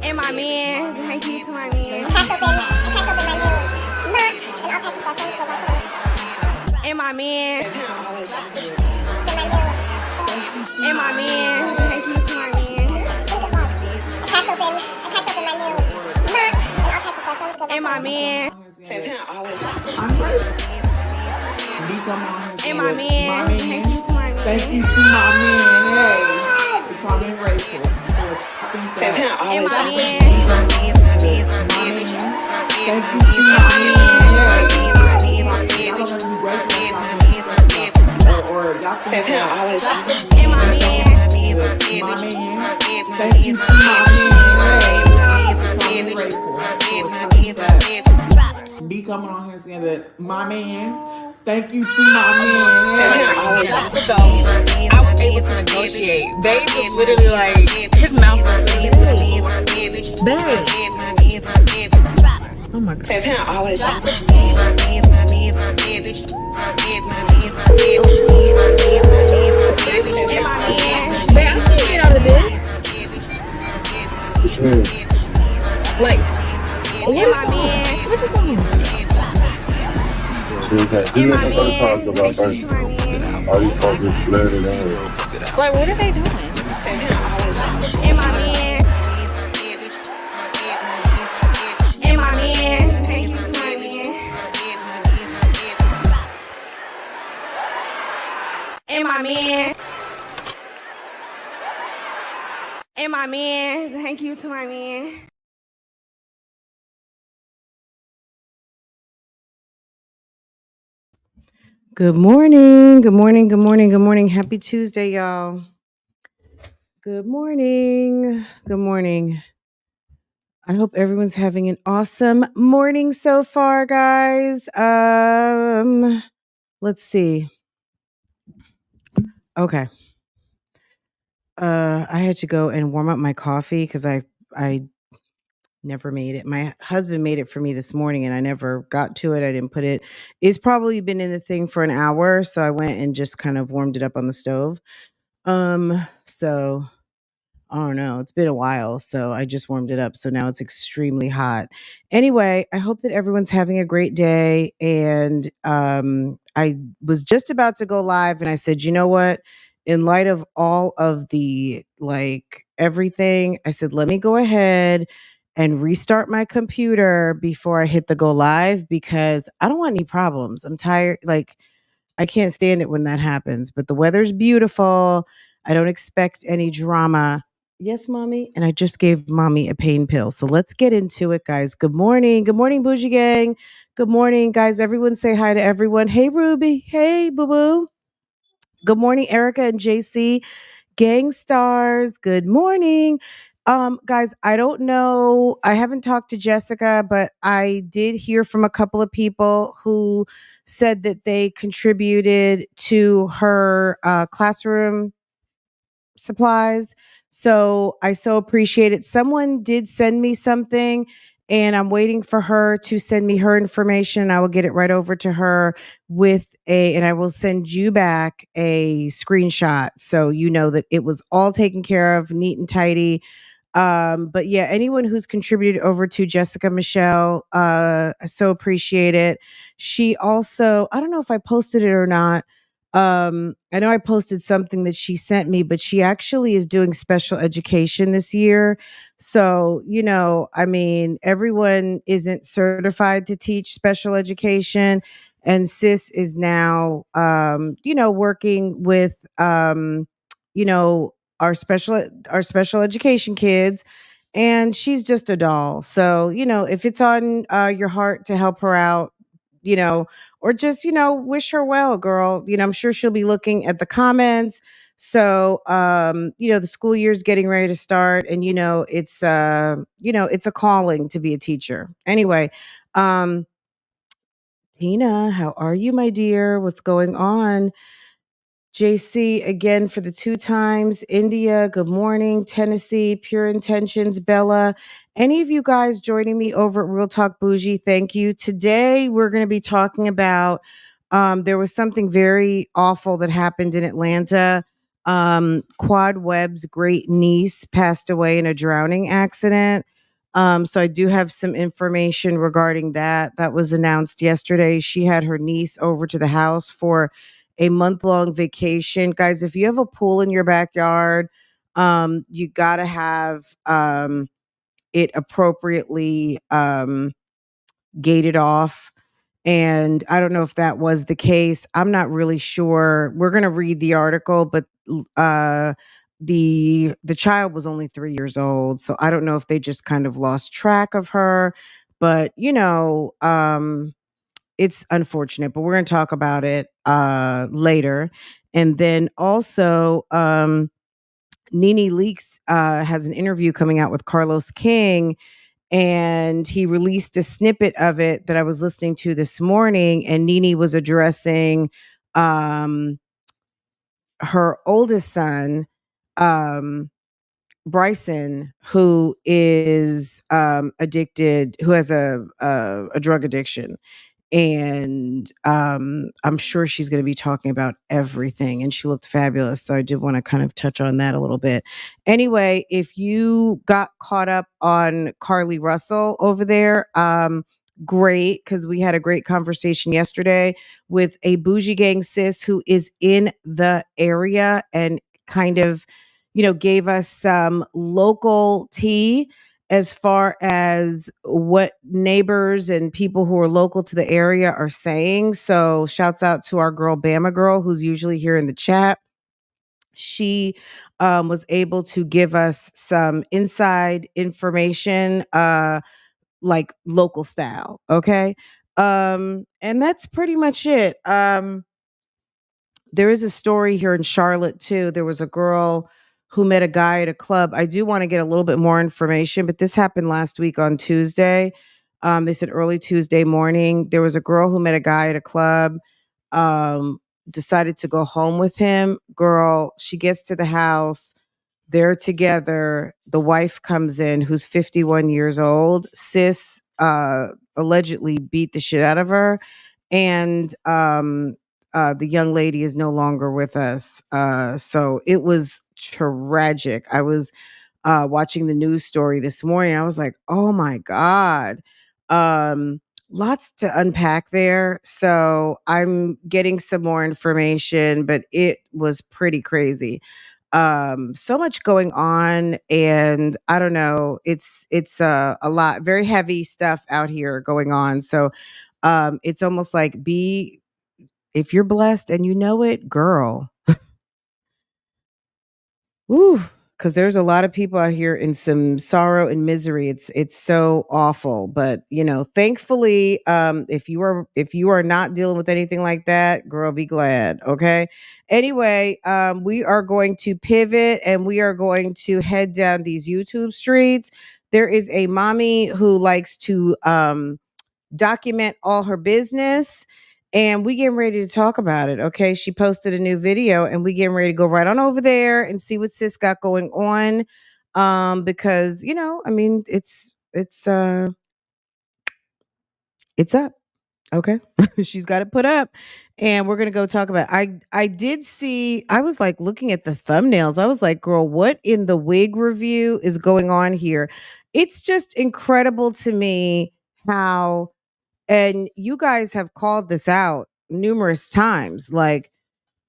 And my man, thank you to my man. And my man. And my man, thank you to my man. And my man. I'm grateful. And my man, thank you to my man. Thank you to my man. Hey, it's called being grateful. And my man. Thank you to my man. Or y'all can And my man. Thank you to my man. Be coming on here saying that my man. Thank you to my man. So I was able to negotiate. Babe was literally like, his mouth was babe. Oh my God. Babe, I can't get out of this. Like, And my man. what is on? And my man. Thank you to my man. All these folks just blurred out. Like, what are they doing? And my man. And my man. Thank you to my man. And my man. And my man. Thank you to my man. Good morning. Good morning. Good morning. Good morning. Happy Tuesday, y'all. Good morning. Good morning. I hope everyone's having an awesome morning so far, guys. Let's see. Okay. I had to go and warm up my coffee because I never made it. My husband made it for me this morning and I never got to it. I didn't put it. It's probably been in the thing for an hour, so I went and just kind of warmed it up on the stove. So I don't know. It's been a while, so I just warmed it up. So now it's extremely hot. Anyway, I hope that everyone's having a great day. And I was just about to go live and I said, you know what? In light of all of the everything, I said, let me go ahead and restart my computer before I hit the go live because I don't want any problems. I'm tired. I can't stand it when that happens, but the weather's beautiful. I don't expect any drama. Yes, mommy. And I just gave mommy a pain pill. So let's get into it, guys. Good morning. Good morning, Bougie Gang. Good morning, guys. Everyone say hi to everyone. Hey, Ruby. Hey, Boo Boo. Good morning, Erica and JC. Gang stars. Good morning. Guys, I don't know. I haven't talked to Jessica, but I did hear from a couple of people who said that they contributed to her classroom supplies. So I so appreciate it. Someone did send me something and I'm waiting for her to send me her information. I will get it right over to her and I will send you back a screenshot so you know that it was all taken care of, neat and tidy. But yeah, anyone who's contributed over to Jessica Michelle, I so appreciate it. She also, I don't know if I posted it or not. I know I posted something that she sent me, but she actually is doing special education this year. So, everyone isn't certified to teach special education. And sis is now, working with, our special education kids, and she's just a doll. So if it's on your heart to help her out, or just wish her well, girl. I'm sure she'll be looking at the comments. So the school year's getting ready to start, and it's it's a calling to be a teacher. Anyway, Tina, how are you, my dear? What's going on? JC again for the 2 times. India, good morning. Tennessee, Pure Intentions, Bella. Any of you guys joining me over at Real Talk Bougie, thank you. Today we're going to be talking about there was something very awful that happened in Atlanta. Quad Webb's great niece passed away in a drowning accident. So I do have some information regarding that. That was announced yesterday. She had her niece over to the house for a month-long vacation. Guys, if you have a pool in your backyard, you got to have it appropriately gated off. And I don't know if that was the case. I'm not really sure. We're going to read the article, but uh the child was only 3 years old, so I don't know if they just kind of lost track of her, but it's unfortunate, but we're going to talk about it later. And then also Nene Leakes has an interview coming out with Carlos King, and he released a snippet of it that I was listening to this morning. And Nene was addressing um, her oldest son, um, Bryson, who is addicted, who has a drug addiction, and I'm sure she's going to be talking about everything. And she looked fabulous, so I did want to kind of touch on that a little bit. Anyway, if you got caught up on Carly Russell over there, great, because we had a great conversation yesterday with a bougie gang sis who is in the area and kind of, gave us some local tea as far as what neighbors and people who are local to the area are saying. So shouts out to our girl Bama Girl, who's usually here in the chat. She was able to give us some inside information, like local style. Okay. And that's pretty much it. There is a story here in Charlotte too. There was a girl who met a guy at a club. I do want to get a little bit more information, but this happened last week on Tuesday. They said early Tuesday morning. There was a girl who met a guy at a club, um, decided to go home with him. Girl, she gets to the house. They're together. The wife comes in, who's 51 years old. Sis allegedly beat the shit out of her. And the young lady is no longer with us. So it was tragic. I was watching the news story this morning. I was like, oh my God. Lots to unpack there. So I'm getting some more information, but it was pretty crazy. So much going on, and I don't know, it's a lot, very heavy stuff out here going on. So it's almost like, be if you're blessed and you know it, girl. Ooh, because there's a lot of people out here in some sorrow and misery. It's so awful. But thankfully, if you are not dealing with anything like that, girl, be glad. Okay. Anyway, we are going to pivot and we are going to head down these YouTube streets. There is a mommy who likes to document all her business, and we getting ready to talk about it. Okay, she posted a new video and we getting ready to go right on over there and see what sis got going on, because I mean, it's up. Okay. She's got it put up, and we're going to go talk about it. I did see, I was like looking at the thumbnails. I was like, girl, what in the wig review is going on here? It's just incredible to me how, and you guys have called this out numerous times. Like,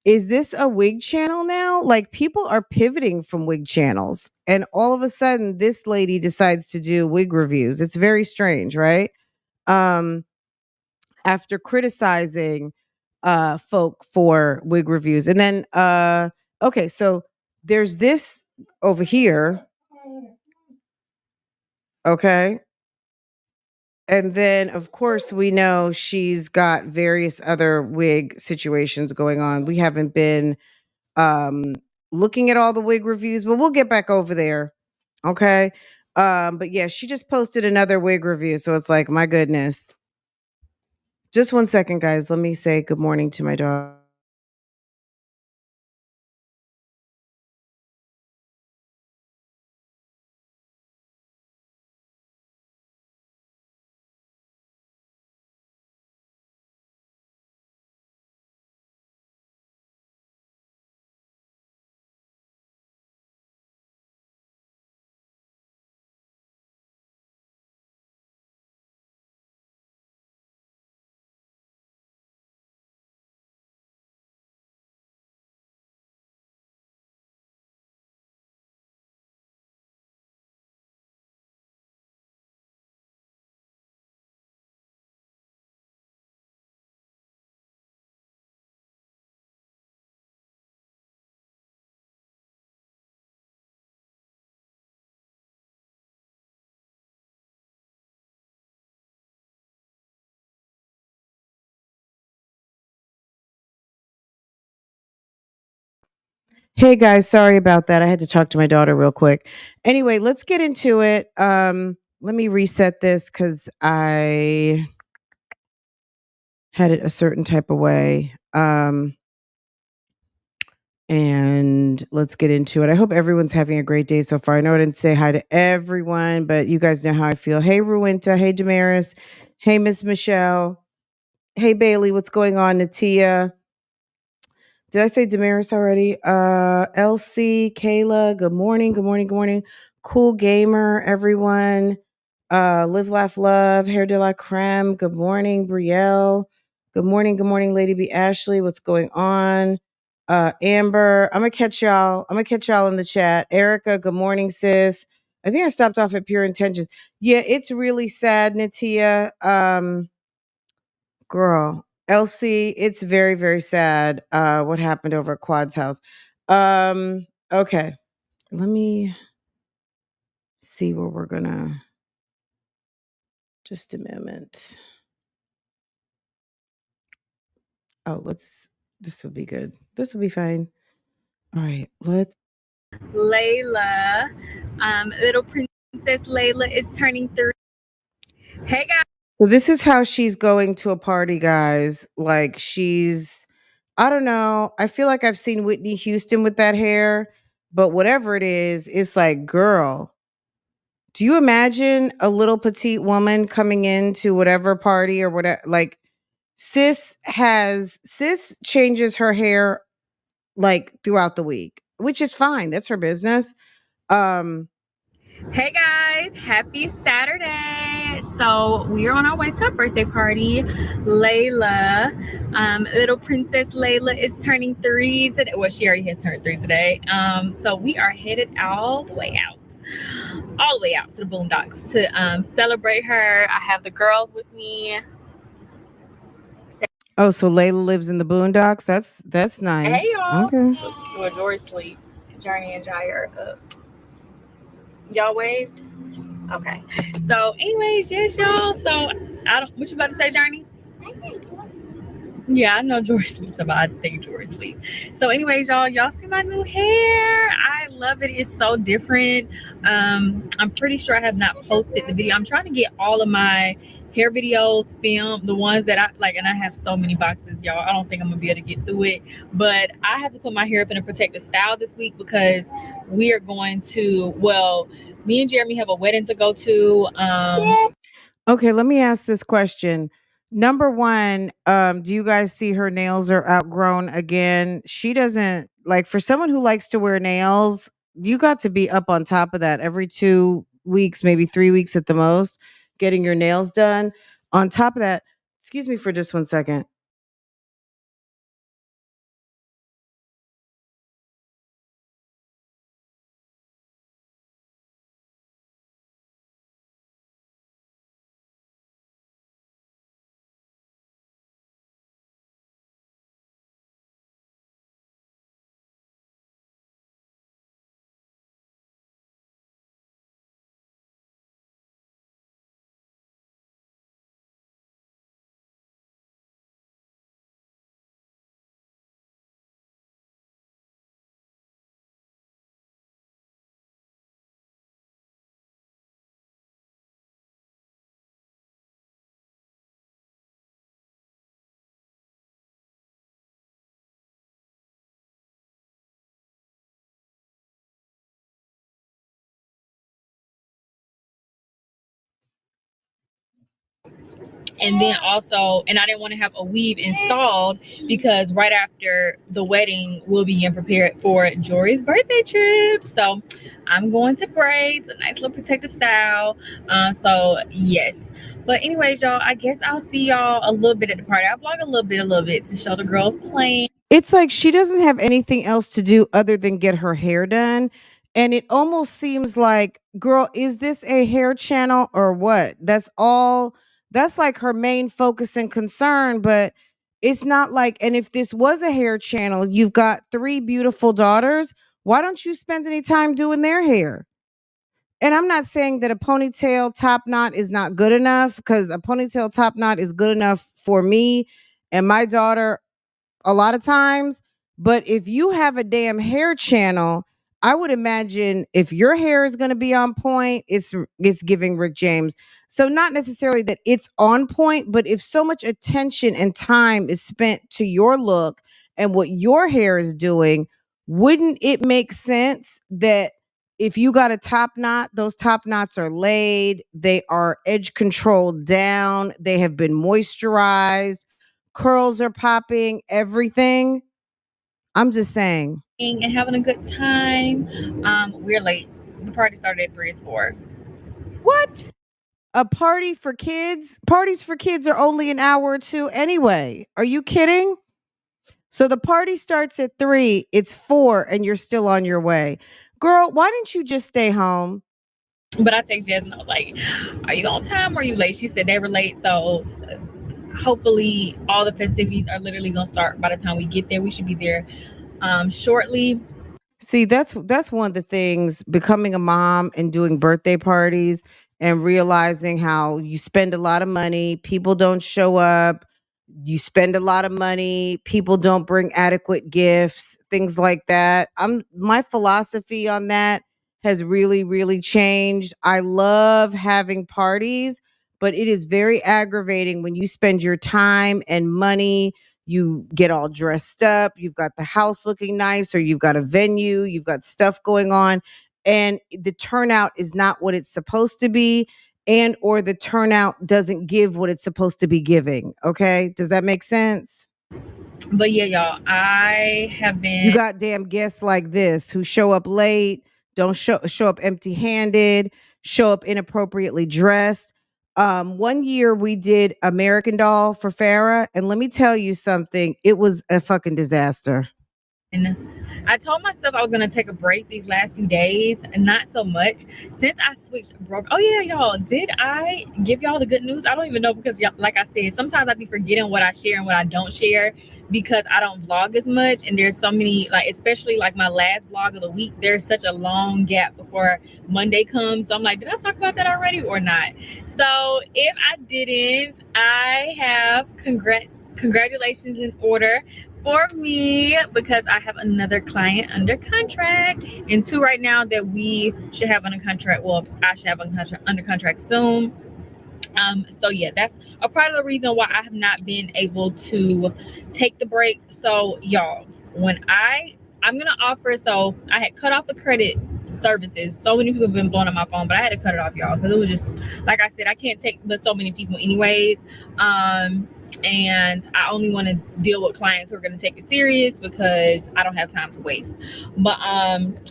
is this a wig channel now? Like, people are pivoting from wig channels, and all of a sudden, this lady decides to do wig reviews. It's very strange, right? Um, After criticizing folk for wig reviews. And then okay, so there's this over here, okay? And then, of course, we know she's got various other wig situations going on. We haven't been um, looking at all the wig reviews, but we'll get back over there. Okay. But yeah, she just posted another wig review. So it's like, my goodness. Just one second, guys. Let me say good morning to my dog. Hey guys, sorry about that. I had to talk to my daughter real quick. Anyway, let's get into it. Let me reset this cuz I had it a certain type of way. And let's get into it. I hope everyone's having a great day so far. I know I didn't say hi to everyone, but you guys know how I feel. Hey Ruinta, hey Damaris, hey Miss Michelle, hey Bailey, what's going on? Natia. Did I say Damaris already? Elsie, Kayla, good morning, good morning, good morning. Cool gamer, everyone. Live, laugh, love, hair de la creme. Good morning, Brielle. Good morning, Lady B Ashley. What's going on? Amber, I'm gonna catch y'all. I'm gonna catch y'all in the chat. Erica, good morning, sis. I think I stopped off at Pure Intentions. Yeah, it's really sad, Natia. Girl, Elsie, it's very, very sad what happened over at Quad's house. Okay. Let me see where we're gonna just a moment. Oh, this will be good. This will be fine. All right, let's Layla, little princess Layla is turning 3. Hey guys. so this is how she's going to a party, guys. Like I don't know. I feel like I've seen Whitney Houston with that hair, but whatever it is, it's like, girl, do you imagine a little petite woman coming into whatever party or whatever? Like, sis changes her hair like throughout the week, which is fine. That's her business. Um, Hey guys, happy Saturday. So we are on our way to a birthday party. Layla, little princess Layla is turning 3 today. Well, she already has turned 3 today. So we are headed all the way out to the Boondocks to celebrate her. I have the girls with me. oh, so Layla lives in the Boondocks. That's Hey nice. y'all. Okay. Well, Dory sleep. Journey and Jai are up. Y'all waved? Okay. So, anyways, yes, y'all. So, I don't. What you about to say, Journey? Yeah, I know George sleeps about. I think George sleep. So, anyways, y'all see my new hair? I love it. It's so different. I'm pretty sure I have not posted the video. I'm trying to get all of my hair videos filmed, the ones that I like, and I have so many boxes, y'all. I don't think I'm gonna be able to get through it. But I have to put my hair up in a protective style this week because we are going to. Well, me and Jeremy have a wedding to go to. Okay, let me ask this question. Number one, do you guys see her nails are outgrown again? She doesn't like for someone who likes to wear nails, you got to be up on top of that every 2 weeks, maybe 3 weeks at the most, getting your nails done. On top of that, excuse me for just 1 second. And then also, and I didn't want to have a weave installed because right after the wedding we'll be getting prepared for Jory's birthday trip. So I'm going to braids, a nice little protective style. So yes. But anyways, y'all, I guess I'll see y'all a little bit at the party. I'll vlog a little bit to show the girls playing. It's like she doesn't have anything else to do other than get her hair done. And it almost seems like, girl, is this a hair channel or what? That's all. That's like her main focus and concern. But it's not like, and if this was a hair channel, you've got 3 beautiful daughters. Why don't you spend any time doing their hair? And I'm not saying that a ponytail top knot is not good enough because a ponytail top knot is good enough for me and my daughter a lot of times, But if you have a damn hair channel, I would imagine if your hair is going to be on point, it's giving Rick James. So not necessarily that it's on point, but if so much attention and time is spent to your look and what your hair is doing, wouldn't it make sense that if you got a top knot, those top knots are laid, they are edge controlled down, they have been moisturized, curls are popping, everything. I'm just saying. And having a good time. We're late. The party started at 3. It's 4. What? A party for kids? Parties for kids are only an hour or two anyway. Are you kidding? So the party starts at 3, it's 4, and you're still on your way. Girl, why didn't you just stay home? But I text Jasmine, I was like, are you on time or are you late? She said they were late. So hopefully all the festivities are literally going to start by the time we get there. We should be there shortly. See, that's one of the things, becoming a mom and doing birthday parties and realizing how you spend a lot of money, people don't show up, you spend a lot of money, people don't bring adequate gifts, things like that. My philosophy on that has really really changed. I love having parties, but it is very aggravating when you spend your time and money, you get all dressed up, you've got the house looking nice, or you've got a venue, you've got stuff going on, and the turnout is not what it's supposed to be, and or the turnout doesn't give what it's supposed to be giving. Okay? Does that make sense? But yeah, y'all, I have You been got damn guests like this who show up late, don't show up empty-handed, show up inappropriately dressed. One year we did American Doll for Farrah, and let me tell you something, it was a fucking disaster. I told myself I was gonna take a break these last few days, and not so much since I switched broke. Oh yeah, y'all, did I give y'all the good news? I don't even know, because y'all, like I said, sometimes I be forgetting what I share and what I don't share because I don't vlog as much, and there's so many, like especially like my last vlog of the week, there's such a long gap before Monday comes. So I'm like, did I talk about that already or not? So if I didn't, I have congratulations in order for me, because I have another client under contract, and 2 right now that we should have under contract. Well, I should have under contract soon. So yeah, that's a part of the reason why I have not been able to take the break. So y'all, when I'm gonna offer, so I had cut off the credit services. So many people have been blowing up my phone, but I had to cut it off, y'all, because it was just, like I said, I can't take but so many people anyways. And I only want to deal with clients who are going to take it serious, because I don't have time to waste. But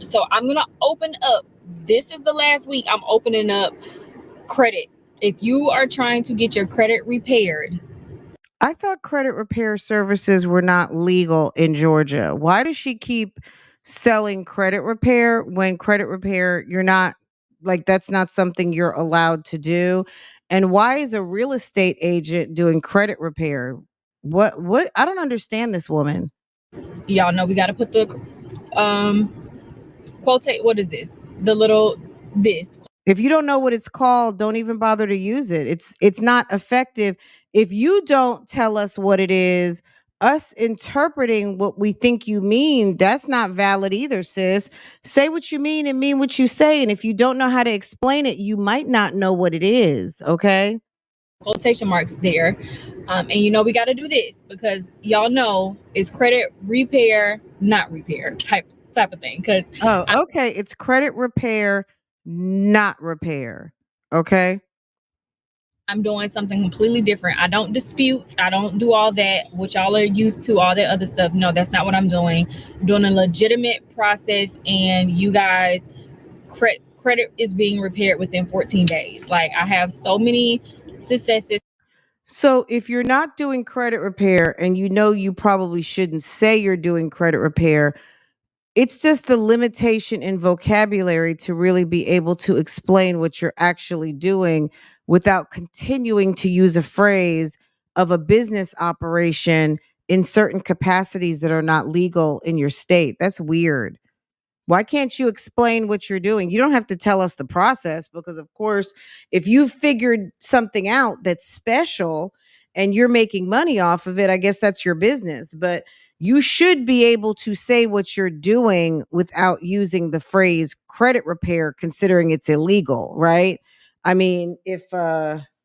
so I'm gonna open up, this is the last week I'm opening up credit. If you are trying to get your credit repaired, I thought credit repair services were not legal in Georgia. Why does she keep selling credit repair when credit repair, you're not, like, that's not something you're allowed to do? And why is a real estate agent doing credit repair? What I don't understand this woman. y'all know we got to put the quotate, what is this, the little this. If you don't know what it's called, don't even bother to use it. It's not effective if you don't tell us what it is. Us interpreting what we think you mean, that's not valid either, sis. Say what you mean and mean what you say. And if you don't know how to explain it, you might not know what it is. Okay. Quotation marks there. And you know we got to do this because y'all know it's credit repair, not repair type of thing. Because Oh, okay. It's credit repair, not repair. Okay. I'm doing something completely different. I don't dispute. I don't do all that, which y'all are used to, all that other stuff. No, that's not what I'm doing. I'm doing a legitimate process, and you guys, credit is being repaired within 14 days. Like, I have so many successes. So if you're not doing credit repair and you know you probably shouldn't say you're doing credit repair, it's just the limitation in vocabulary to really be able to explain what you're actually doing without continuing to use a phrase of a business operation in certain capacities that are not legal in your state. That's weird. Why can't you explain what you're doing? You don't have to tell us the process because, of course, if you figured something out that's special and you're making money off of it, I guess that's your business. But you should be able to say what you're doing without using the phrase credit repair, considering it's illegal, right? I mean, if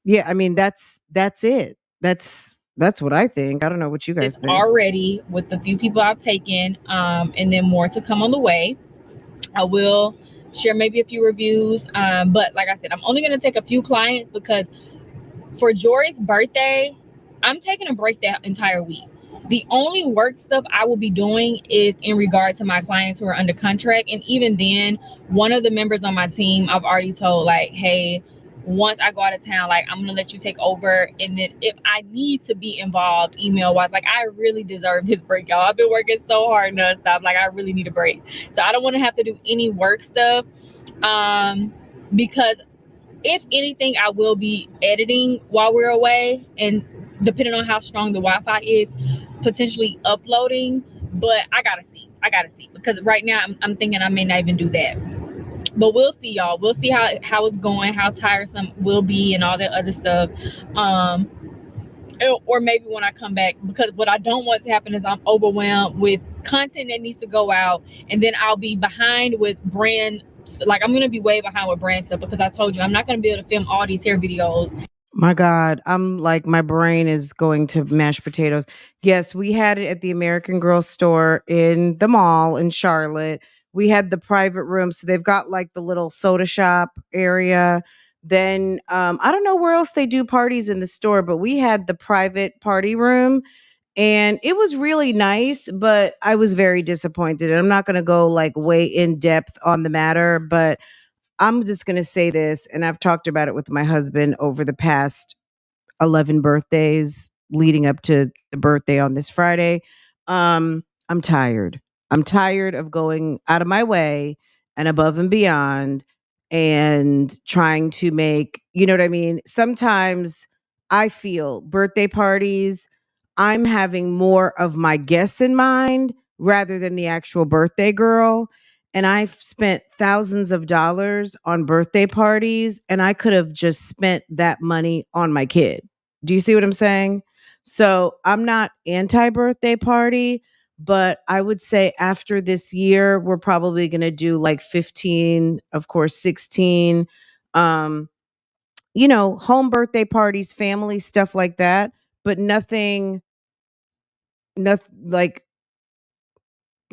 yeah, I mean that's it. That's what I think. I don't know what you guys This think. already with the few people I've taken, and then more to come on the way. I will share maybe a few reviews, but like I said, I'm only going to take a few clients because for Jory's birthday, I'm taking a break that entire week. The only work stuff I will be doing is in regard to my clients who are under contract. And even then, one of the members on my team, I've already told, like, hey, once I go out of town, like, I'm gonna let you take over. And then if I need to be involved email wise, like, I really deserve this break, y'all. I've been working so hard nonstop. Like, I really need a break. So I don't want to have to do any work stuff. Because if anything, I will be editing while we're away, and depending on how strong the Wi-Fi is, potentially uploading. But I gotta see because right now I'm thinking I may not even do that. But we'll see, y'all. We'll see how it's going, how tiresome will be, and all that other stuff. Or maybe when I come back, because what I don't want to happen is I'm overwhelmed with content that needs to go out, and then I'll be behind with brand. Like, I'm gonna be way behind with brand stuff because I told you I'm not gonna be able to film all these hair videos. My God, I'm like, my brain is going to mashed potatoes. Yes, we had it at the American Girl store in the mall in Charlotte. We had the private room. So they've got like the little soda shop area. Then I don't know where else they do parties in the store, but we had the private party room and it was really nice, but I was very disappointed. And I'm not going to go like way in depth on the matter, but I'm just going to say this, and I've talked about it with my husband over the past 11 birthdays leading up to the birthday on this Friday. I'm tired. I'm tired of going out of my way and above and beyond and trying to make, you know what I mean? Sometimes I feel birthday parties, I'm having more of my guests in mind rather than the actual birthday girl. And I've spent thousands of dollars on birthday parties, and I could have just spent that money on my kid. Do you see what I'm saying? So I'm not anti birthday party, but I would say after this year, we're probably going to do like 15, of course, 16, um, home birthday parties, family stuff like that, but nothing like,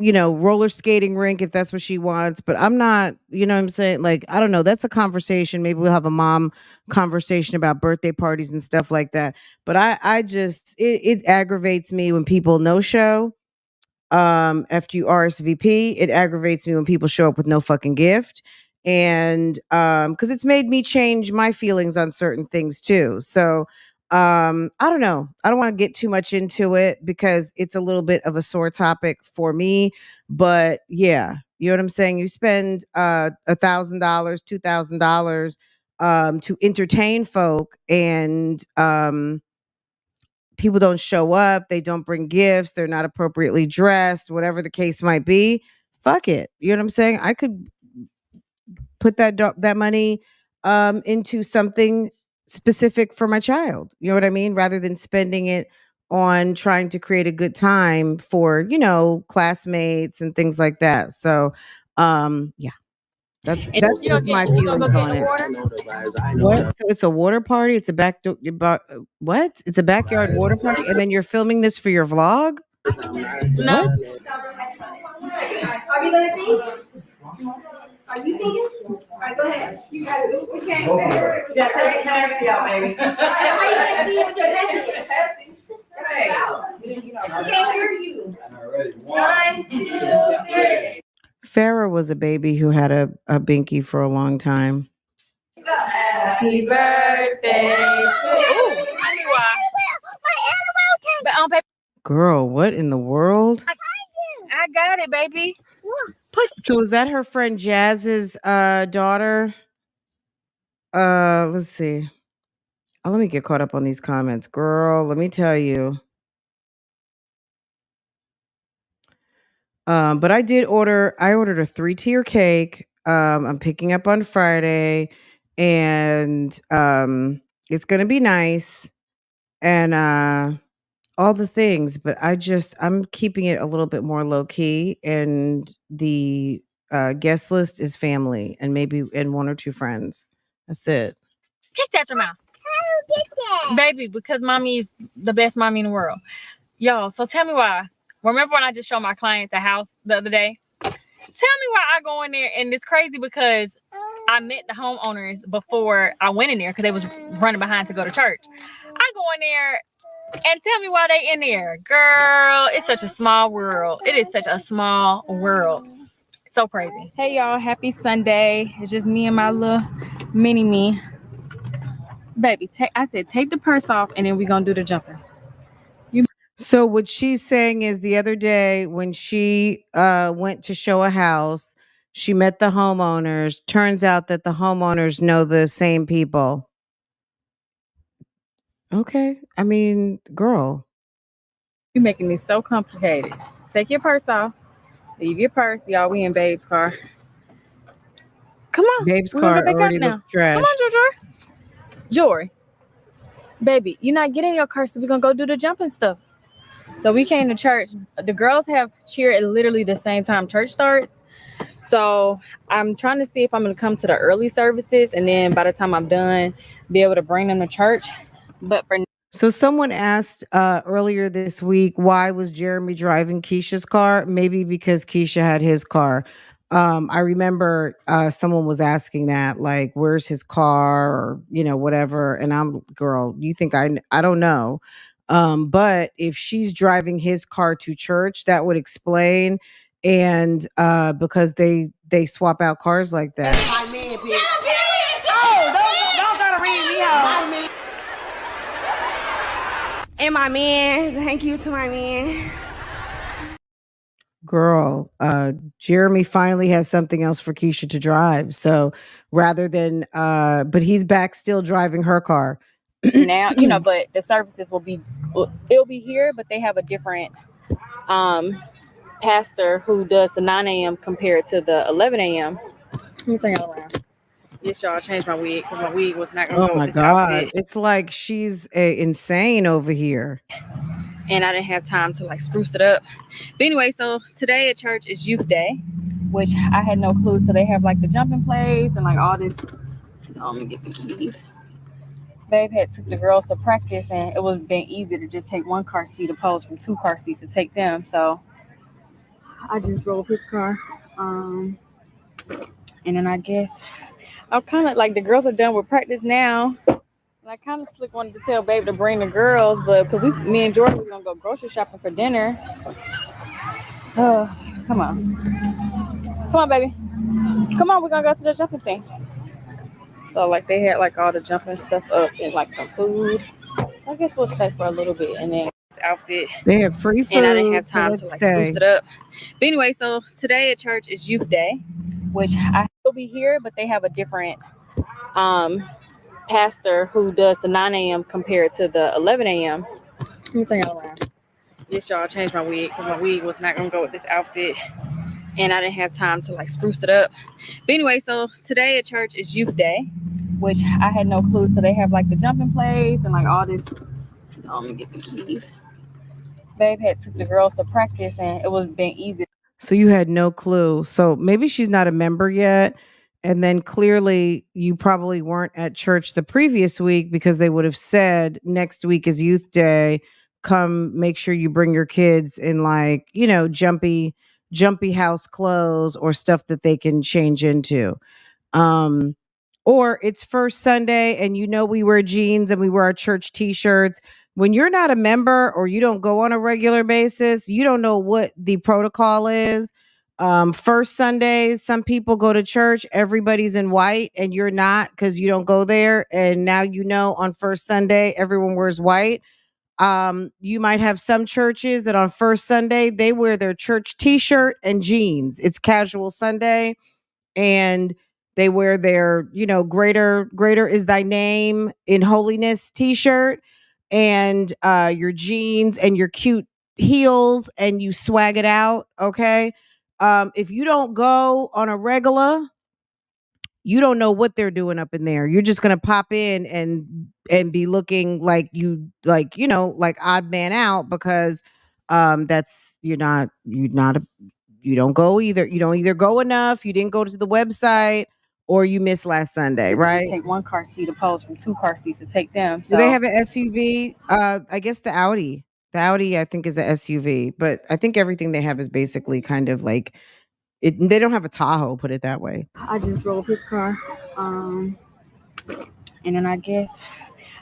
roller skating rink if that's what she wants. But I'm not, you know what I'm saying? Like, I don't know. That's a conversation. Maybe we'll have a mom conversation about birthday parties and stuff like that. But I just, it aggravates me when people no show after you RSVP. It aggravates me when people show up with no fucking gift. And because it's made me change my feelings on certain things too. So I don't know. I don't want to get too much into it because it's a little bit of a sore topic for me. But yeah, you know what I'm saying? You spend $1,000, $2,000 to entertain folk, and people don't show up, they don't bring gifts, they're not appropriately dressed, whatever the case might be. Fuck it. You know what I'm saying? I could put that money into something specific for my child. You know what I mean? Rather than spending it on trying to create a good time for, classmates and things like that. So, yeah. That's And that's just my you gonna feelings go get on in the it. water? What? So it's a water party? It's a what? It's a backyard water party, and then you're filming this for your vlog? No. What? Are you gonna sing? Are you singing? All right, go ahead. You got it. We can't. Yeah, take your passy out, baby. How you gonna sing with your passy? I can't hear you. 1, 2, 3. Farrah was a baby who had a binky for a long time. Happy birthday to you. Tell me why. But baby, Girl, what in the world? I got it, baby. So is that her friend Jazz's daughter? Let's see. Oh, let me get caught up on these comments. Girl, let me tell you. But I ordered a 3-tier cake. I'm picking up on Friday, and it's gonna be nice. And all the things, but I'm keeping it a little bit more low key, and the guest list is family and maybe and one or two friends. That's it. Take that your mouth. Baby, because mommy is the best mommy in the world. Y'all, so tell me why. Remember when I just showed my client the house the other day? Tell me why I go in there, and it's crazy because I met the homeowners before I went in there because they was running behind to go to church. I go in there and tell me why they in there. Girl, it's such a small world. It is such a small world. So crazy. Hey y'all, happy Sunday. It's just me and my little mini me. Baby, I said take the purse off and then we're gonna do the jumping. So what she's saying is the other day when she went to show a house, she met the homeowners. Turns out that the homeowners know the same people. Okay. I mean, girl. You're making this so complicated. Take your purse off. Leave your purse. Y'all, we in Babe's car. Come on. Babe's We're gonna car go back already up now. looks trash. Come on, Jory. Jory. Baby, you're not getting your car, so we're gonna go do the jumping stuff. So we came to church. The girls have cheer at literally the same time church starts. So I'm trying to see if I'm going to come to the early services, and then by the time I'm done, be able to bring them to church. But for So someone asked earlier this week, why was Jeremy driving KEESHA's car? Maybe because KEESHA had his car. I remember someone was asking that, like, where's his car, or whatever. And I'm, girl, you think I don't know. But if she's driving his car to church, that would explain. And because they swap out cars like that. My man, bitch. Oh, don't try to read me out. And my man, thank you to my man. Girl, Jeremy finally has something else for KEESHA to drive. So rather than but he's back still driving her car. now, but the services it'll be here, but they have a different pastor who does the 9 a.m. compared to the 11 a.m. Let me turn y'all around. Yes, y'all, I changed my wig because my wig was not gonna go Oh my with this God. outfit. It's like she's insane over here. And I didn't have time to like spruce it up. But anyway, so today at church is youth day, which I had no clue. So they have like the jumping plays and like all this. Let me get the keys. Babe had took the girls to practice, and it would have been easy to just take one car seat opposed from 2 car seats to take them. So I just drove his car. And then I guess I'm kind of like, the girls are done with practice now. And I kind of slick wanted to tell Babe to bring the girls, but because me and Jordan were gonna go grocery shopping for dinner. Oh, come on, baby, come on, we're gonna go to the jumping thing. So like they had like all the jumping stuff up and like some food. I guess we'll stay for a little bit, and then this outfit. They have free food, and I didn't have so time let's to like stay. spruce it up. But anyway, so today at church is youth day, which I will be here, but they have a different pastor who does the 9 a.m. compared to the 11 a.m. Let me turn y'all around. Yes, y'all, I changed my wig because my wig was not gonna go with this outfit, and I didn't have time to like spruce it up. But anyway, so today at church is youth day, which I had no clue. So they have like the jumping plays and like all this. Let me get the keys. Babe had took the girls to practice, and it would have been easy. So you had no clue. So maybe she's not a member yet. And then clearly you probably weren't at church the previous week, because they would have said next week is youth day. Come make sure you bring your kids in like, jumpy house clothes or stuff that they can change into. Or it's first Sunday and we wear jeans and we wear our church t-shirts. When you're not a member or you don't go on a regular basis, you don't know what the protocol is. First Sundays, some people go to church, everybody's in white, and you're not because you don't go there. And now on first Sunday, everyone wears white. You might have some churches that on first Sunday, they wear their church t-shirt and jeans. It's casual Sunday. And they wear their, greater is thy name in holiness t-shirt, and your jeans and your cute heels, and you swag it out. Okay. If you don't go on a regular, you don't know what they're doing up in there. You're just gonna pop in and be looking like like odd man out because that's you don't go either. You don't either go enough, you didn't go to the website, or you missed last Sunday, It would just right? take one car seat opposed from two car seats to take them. Do they So have an SUV? I guess the Audi. The Audi, I think, is a SUV, but I think everything they have is basically kind of like it. They don't have a Tahoe, put it that way. I just drove his car. And then I guess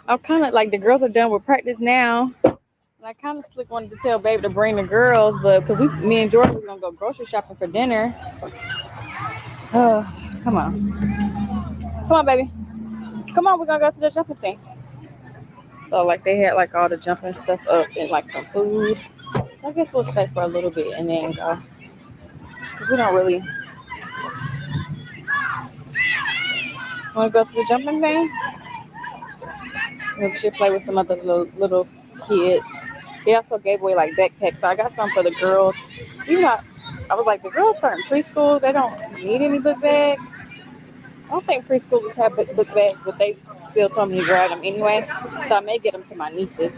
I'm kind of like the girls are done with practice now. And I kind of slick wanted to tell Babe to bring the girls, but because me and Jordan was gonna go grocery shopping for dinner. Come on, baby. Come on, we're gonna go to the jumping thing. So like they had like all the jumping stuff up and like some food. I guess we'll stay for a little bit and then go. Cause we don't really want to go to the jumping thing. We should play with some other little kids. They also gave away like backpacks, so I got some for the girls. You know, I was like, the girls starting preschool, they don't need any book bags. I don't think preschoolers have book bags, but they still told me to grab them anyway. So I may get them to my nieces.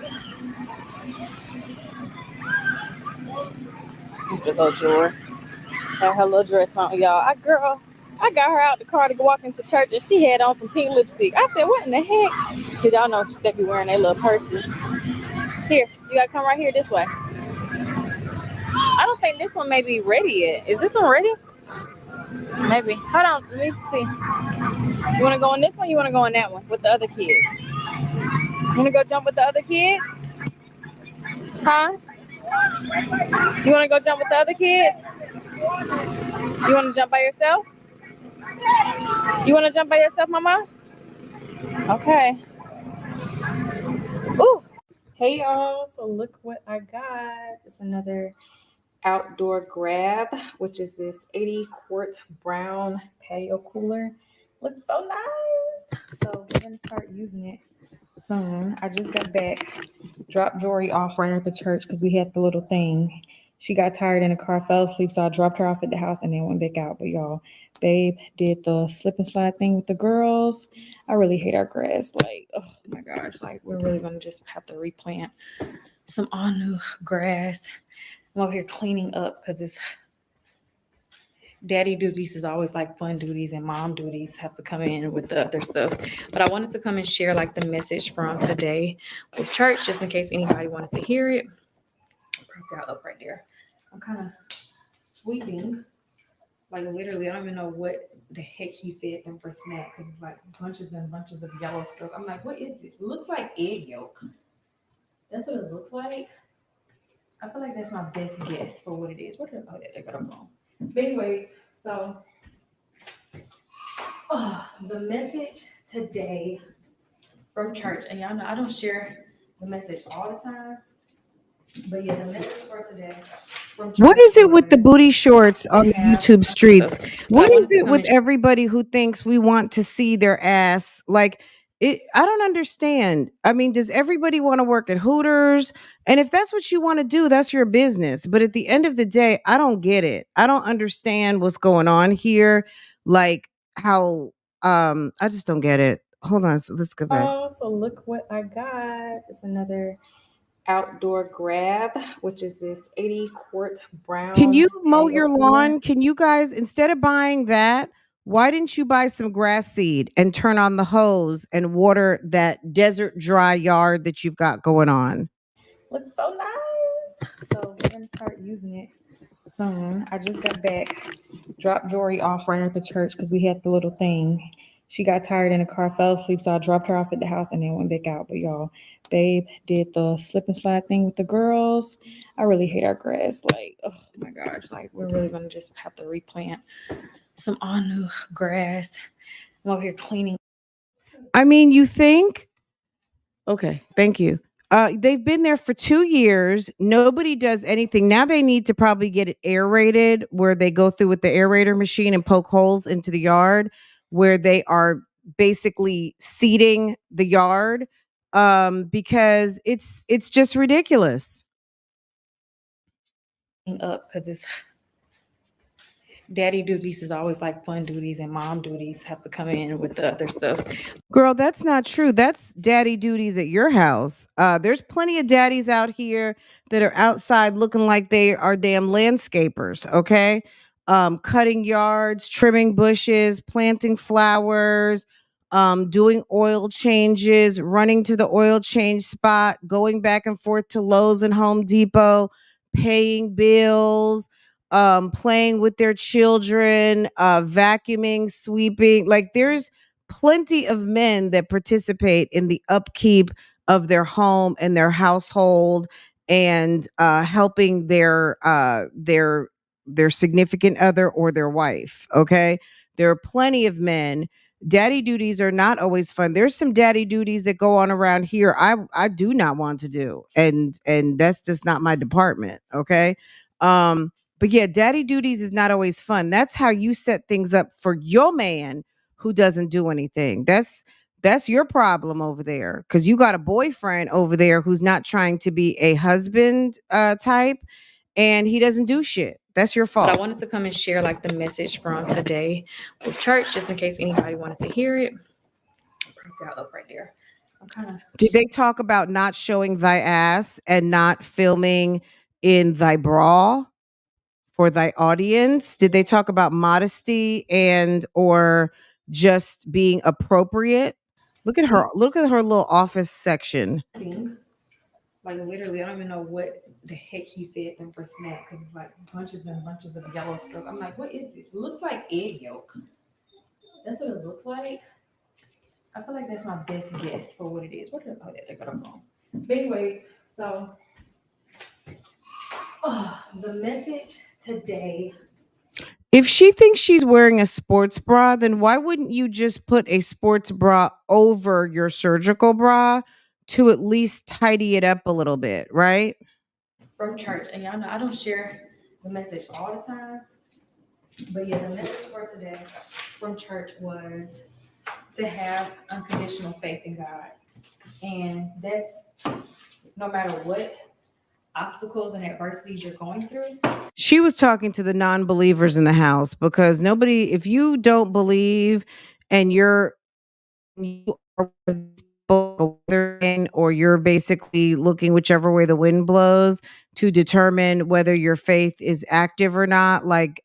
The little drawer. Had her little dress on, y'all. I got her out the car to go walk into church, and she had on some pink lipstick. I said, what in the heck? Because y'all know they be wearing their little purses. Here, you got to come right here this way. I don't think this one may be ready yet. Is this one ready? Maybe. Hold on. Let me see. You want to go on this one? You want to go on that one with the other kids? You want to go jump with the other kids? Huh? You want to go jump with the other kids? You want to jump by yourself? You want to jump by yourself, Mama? Okay. Ooh. Hey, y'all. So look what I got. It's another outdoor grab, which is this 80-quart brown patio cooler. Looks so nice. So we're going to start using it soon. I just got back. Dropped Jory off right at the church because we had the little thing. She got tired in the car, fell asleep, so I dropped her off at the house and then went back out. But y'all, Babe did the slip and slide thing with the girls. I really hate our grass. Like, oh my gosh, like we're really gonna just have to replant some all new grass. I'm over here cleaning up because it's daddy duties is always like fun duties and mom duties have to come in with the other stuff. But I wanted to come and share like the message from today with church, just in case anybody wanted to hear it. Probably up right there. I'm kind of sweeping, like literally. I don't even know what the heck he fed them for snack because it's like bunches and bunches of yellow stuff. I'm like, what is this? It looks like egg yolk. That's what it looks like. I feel like that's my best guess for what it is. What did I they got them wrong? But anyways, so the message today from church, and y'all know I don't share the message all the time. But yeah, the message for today. What is it with the booty shorts on the YouTube streets? What is it with everybody who thinks we want to see their ass? Like, I don't understand. I mean, does everybody want to work at Hooters? And if that's what you want to do, that's your business. But at the end of the day, I don't get it. I don't understand what's going on here. Like how I just don't get it. Hold on, so let's go back. Oh, so look what I got. It's another outdoor grab, which is this 80-quart brown. Can you mow your lawn? Can you guys, instead of buying that, why didn't you buy some grass seed and turn on the hose and water that desert dry yard that you've got going on? Looks so nice. So we're gonna start using it soon. I just got back. Dropped Jory off right at the church because we had the little thing. She got tired in the car, fell asleep, so I dropped her off at the house and then went back out. But y'all, Babe did the slip and slide thing with the girls. I really hate our grass. Like, oh my gosh, like we're really gonna just have to replant some all new grass. I'm over here cleaning. I mean, you think? Okay, thank you. They've been there for 2 years. Nobody does anything. Now they need to probably get it aerated, where they go through with the aerator machine and poke holes into the yard, where they are basically seeding the yard, because it's just ridiculous. Up because it's daddy duties is always like fun duties, and mom duties have to come in with the other stuff. Girl, that's not true. That's daddy duties at your house. There's plenty of daddies out here that are outside looking like they are damn landscapers, okay? Cutting yards, trimming bushes, planting flowers, doing oil changes, running to the oil change spot, going back and forth to Lowe's and Home Depot, paying bills, playing with their children, vacuuming, sweeping. Like there's plenty of men that participate in the upkeep of their home and their household and helping their significant other or their wife. Okay, there are plenty of men. Daddy duties are not always fun. There's some daddy duties that go on around here I do not want to do, and that's just not my department. Okay. But yeah, daddy duties is not always fun. That's how you set things up for your man who doesn't do anything. That's your problem over there, because you got a boyfriend over there who's not trying to be a husband type, and he doesn't do shit. That's your fault. But I wanted to come and share like the message from today with church, just in case anybody wanted to hear it. I'll up right there. Did they talk about not showing thy ass and not filming in thy bra for thy audience? Did they talk about modesty and or just being appropriate? Look at her little office section. Like literally, I don't even know what the heck he fed them for snack, because it's like bunches and bunches of yellow stuff. I'm like, what is this? It looks like egg yolk. That's what it looks like. I feel like that's my best guess for what it is. What did they got wrong? But anyways, so the message today. If she thinks she's wearing a sports bra, then why wouldn't you just put a sports bra over your surgical bra to at least tidy it up a little bit, right? From church, and y'all know I don't share the message all the time, but yeah, the message for today from church was to have unconditional faith in God, and that's no matter what obstacles and adversities you're going through. She was talking to the non-believers in the house, because nobody, if you don't believe and you are or you're basically looking whichever way the wind blows to determine whether your faith is active or not, like,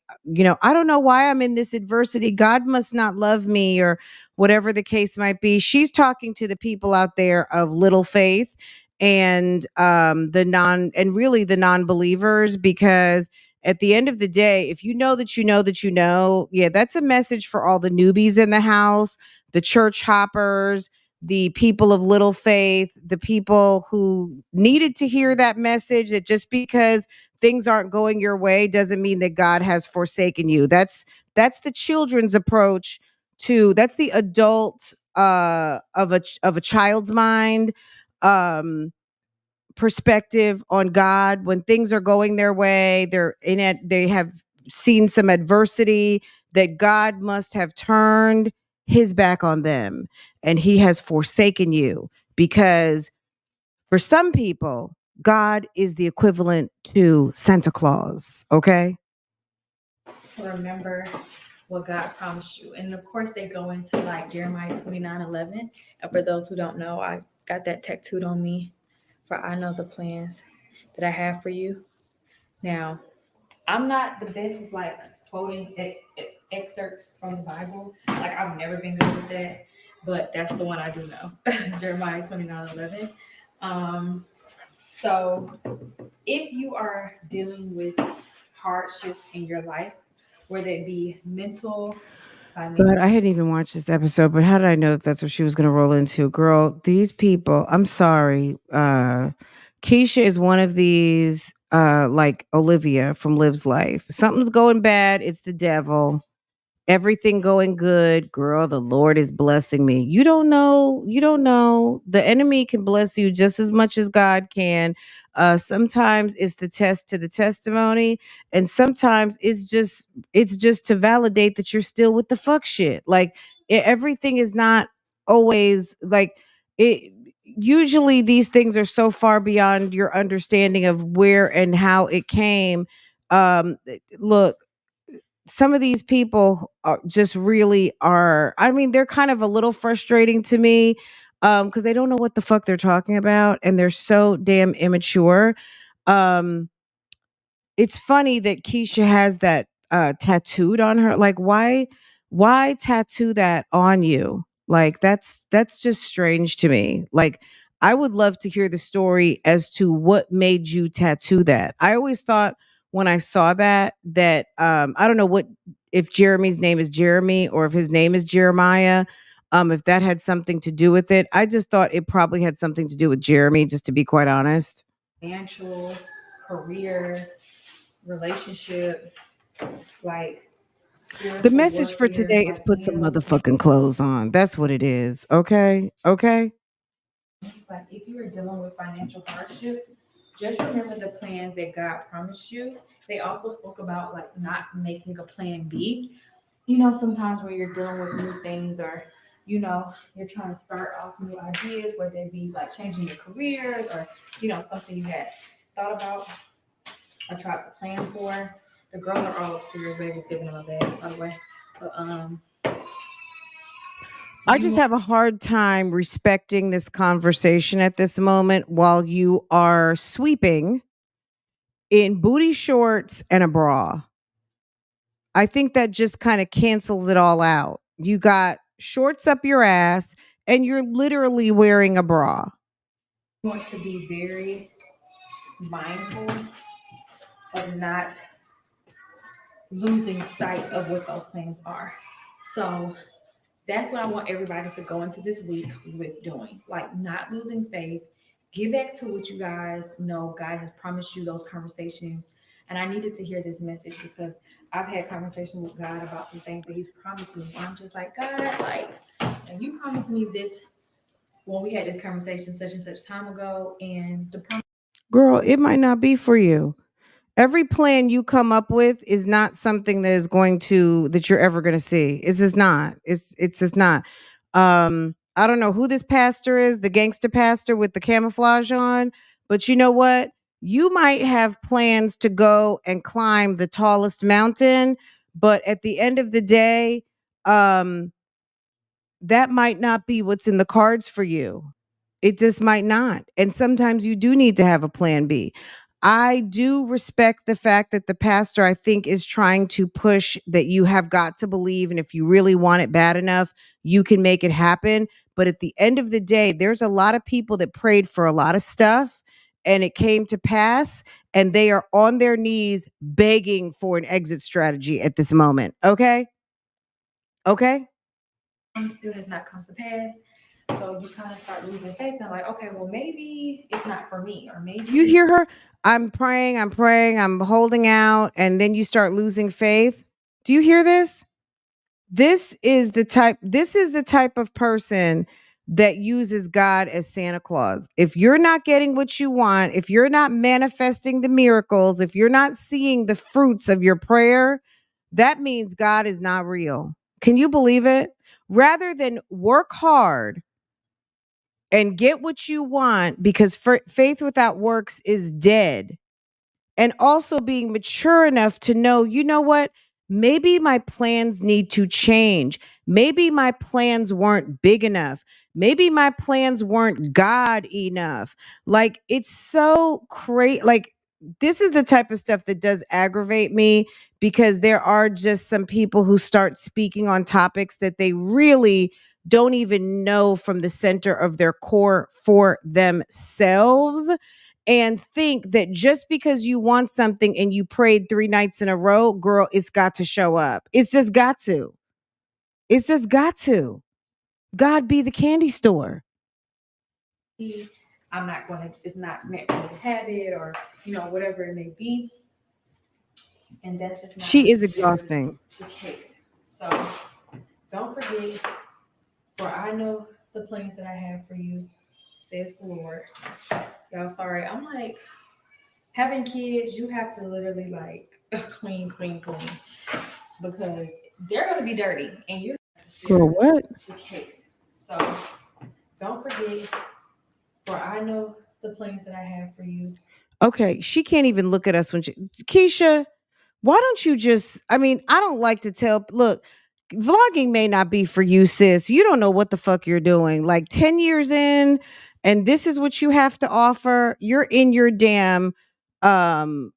I don't know why I'm in this adversity, God must not love me, or whatever the case might be. She's talking to the people out there of little faith and really the non-believers, because at the end of the day, if you know that you know that you know, yeah, that's a message for all the newbies in the house, the church hoppers, the people of little faith, the people who needed to hear that message, that just because things aren't going your way doesn't mean that God has forsaken you. That's the children's approach to, that's the adult of a child's mind perspective on God. When things are going their way, they're in it, they have seen some adversity, that God must have turned his back on them and he has forsaken you, because for some people God is the equivalent to Santa Claus. Okay, Remember what God promised you, and of course they go into like Jeremiah 29:11. And for those who don't know, I got that tattooed on me. For I know the plans that I have for you. Now, I'm not the best with like quoting excerpts from the Bible. Like I've never been good with that, but that's the one I do know. Jeremiah 29:11. So if you are dealing with hardships in your life, whether it be mental, but I hadn't even watched this episode, but how did I know that that's what she was going to roll into? Girl, these people, I'm sorry. KEESHA is one of these, like Olivia from Live's Life. Something's going bad, it's the devil. Everything going good, girl, the Lord is blessing me. You don't know. The enemy can bless you just as much as God can. Sometimes it's the test to the testimony, and sometimes it's just to validate that you're still with the fuck shit. Like everything is not always like it. Usually these things are so far beyond your understanding of where and how it came. Look, some of these people are just really are, I mean, they're kind of a little frustrating to me, because they don't know what the fuck they're talking about and they're so damn immature. Um, it's funny that KEESHA has that tattooed on her. Like, why tattoo that on you? Like, that's just strange to me. Like, I would love to hear the story as to what made you tattoo that. I always thought when I saw that I don't know what, if Jeremy's name is Jeremy or if his name is Jeremiah, if that had something to do with it. I just thought it probably had something to do with Jeremy, just to be quite honest. Financial, career, relationship, like The spiritual message for warfare, today is like put some healing. motherfucking clothes on. That's what it is. Okay? Okay? It's like if you are dealing with financial hardship, just remember the plans that God promised you. They also spoke about like not making a plan B. You know, sometimes when you're dealing with new things or you're trying to start off new ideas, whether it be like changing your careers or something you had thought about or tried to plan for. The girls are all upstairs. Baby's giving them a bag, by the way. But I just you have a hard time respecting this conversation at this moment while you are sweeping in booty shorts and a bra. I think that just kind of cancels it all out. You got shorts up your ass and you're literally wearing a bra. want to be very mindful of not losing sight of what those plans are. So that's what I want everybody to go into this week with doing, like not losing faith. Get back to what you guys know God has promised you, those conversations. And I needed to hear this message because I've had conversations with God about some things that He's promised me. And I'm just like, God, like, and you promised me this when we had this conversation such and such time ago. And the promise. Girl, it might not be for you. Every plan you come up with is not something that you're ever going to see. It's just not. It's just not. I don't know who this pastor is, the gangster pastor with the camouflage on, but you know what? You might have plans to go and climb the tallest mountain, but at the end of the day, um that might not be what's in the cards for you. It just might not. And sometimes you do need to have a plan B. I do respect the fact that the pastor, I think, is trying to push that you have got to believe. And if you really want it bad enough, you can make it happen. But at the end of the day, there's a lot of people that prayed for a lot of stuff and it came to pass. And they are on their knees begging for an exit strategy at this moment. Okay? Okay? Still has not come to pass. So you kind of start losing faith and like, okay, well, maybe it's not for me, or maybe. Do you hear her? I'm praying, I'm holding out, and then you start losing faith. Do you hear this? This is the type of person that uses God as Santa Claus. If you're not getting what you want, if you're not manifesting the miracles, if you're not seeing the fruits of your prayer, that means God is not real. Can you believe it? Rather than work hard and get what you want, because faith without works is dead. And also being mature enough to know, you know what? Maybe my plans need to change. Maybe my plans weren't big enough. Maybe my plans weren't God enough. Like, it's so crazy. Like, this is the type of stuff that does aggravate me, because there are just some people who start speaking on topics that they really don't even know from the center of their core for themselves, and think that just because you want something and you prayed 3 nights in a row, girl, it's got to show up. It's just got to. It's just got to. God be the candy store. I'm not going to, it's not meant for me to have it, or, whatever it may be. And that's just not She is necessarily exhausting. the case. So don't forget, for I know the plans that I have for you, says the Lord. Y'all, sorry. I'm like, having kids, you have to literally like clean, because they're going to be dirty and you're Girl, what? the case. So don't forget, for I know the plans that I have for you. Okay, she can't even look at us when she KEESHA, Why don't you just, I mean, I don't like to tell, look, vlogging may not be for you, sis. You don't know what the fuck you're doing. Like 10 years in, and this is what you have to offer. You're in your damn um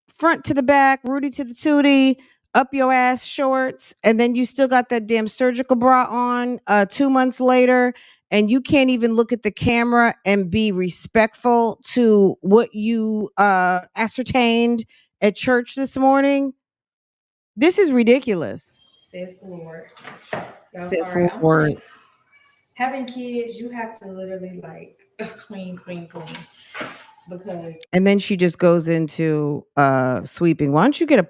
front to the back, Rudy to the tootie, up your ass shorts, and then you still got that damn surgical bra on 2 months later, and you can't even look at the camera and be respectful to what you ascertained at church this morning. This is ridiculous. Says the Lord. Y'all, Says sorry. the Lord. Having kids, you have to literally like clean. Because And then she just goes into sweeping. Why don't you get a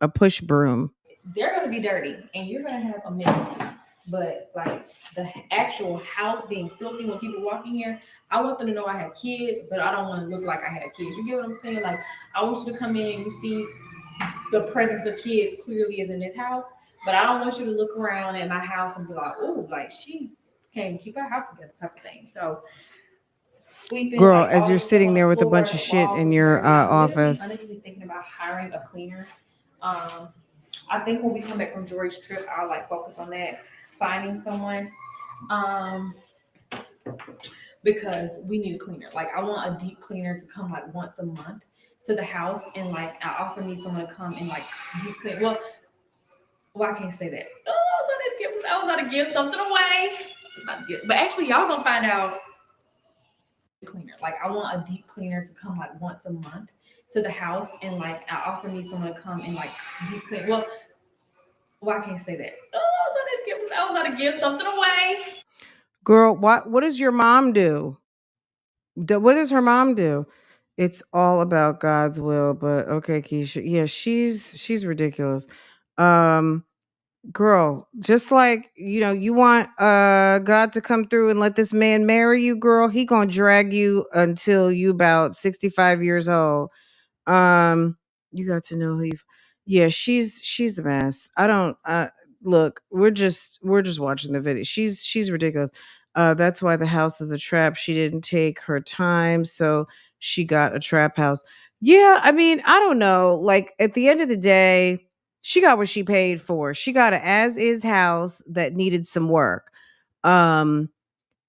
push broom? they're gonna be dirty and you're gonna have a mess. But like the actual house being filthy when people walk in here, I want them to know I have kids, but I don't want to look like I had kids. You get what I'm saying? Like I want you to come in and you see the presence of kids clearly is in this house, but I don't want you to look around at my house and be like, oh, like she can't keep her house together type of thing. So sweeping, Girl, like as all you're the stuff sitting on there the with a floor, bunch of the shit walls in is your dirty. I'm literally office. honestly thinking about hiring a cleaner. I think when we come back from Jory's trip, I'll like focus on that, finding someone. Um, because we need a cleaner. Like I want a deep cleaner to come like once a month to the house, and like I also need someone to come and like deep clean. Well, I can't say that. Oh, I was gonna give something away. But actually, y'all gonna find out. Cleaner. Like I want a deep cleaner to come like once a month to the house, and like I also need someone to come and like deep clean. Well, I can't say that. Oh, I was gonna give something away. Girl, what does your mom do? What does her mom do? It's all about God's will, but okay, Keisha. Yeah, she's ridiculous. Um Girl, just like, you want God to come through and let this man marry you, girl, he going to drag you until you about 65 years old. You got to know who you. Yeah, she's a mess. I don't. Look, we're just watching the video. She's ridiculous. That's why the house is a trap. She didn't take her time, so she got a trap house. Yeah, I mean, I don't know. Like at the end of the day, she got what she paid for. She got a as is house that needed some work. Um,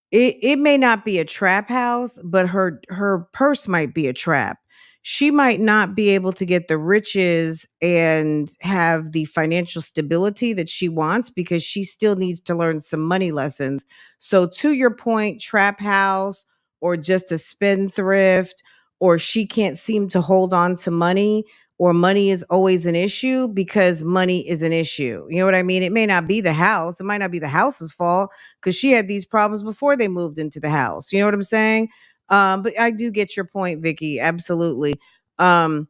it may not be a trap house, but her purse might be a trap. She might not be able to get the riches and have the financial stability that she wants because she still needs to learn some money lessons. So to your point, trap house or just a spendthrift, or she can't seem to hold on to money, or money is always an issue because money is an issue. You know what I mean? It may not be the house. It might not be the house's fault because she had these problems before they moved into the house. You know what I'm saying? But I do get your point, Vicky. Absolutely. Um,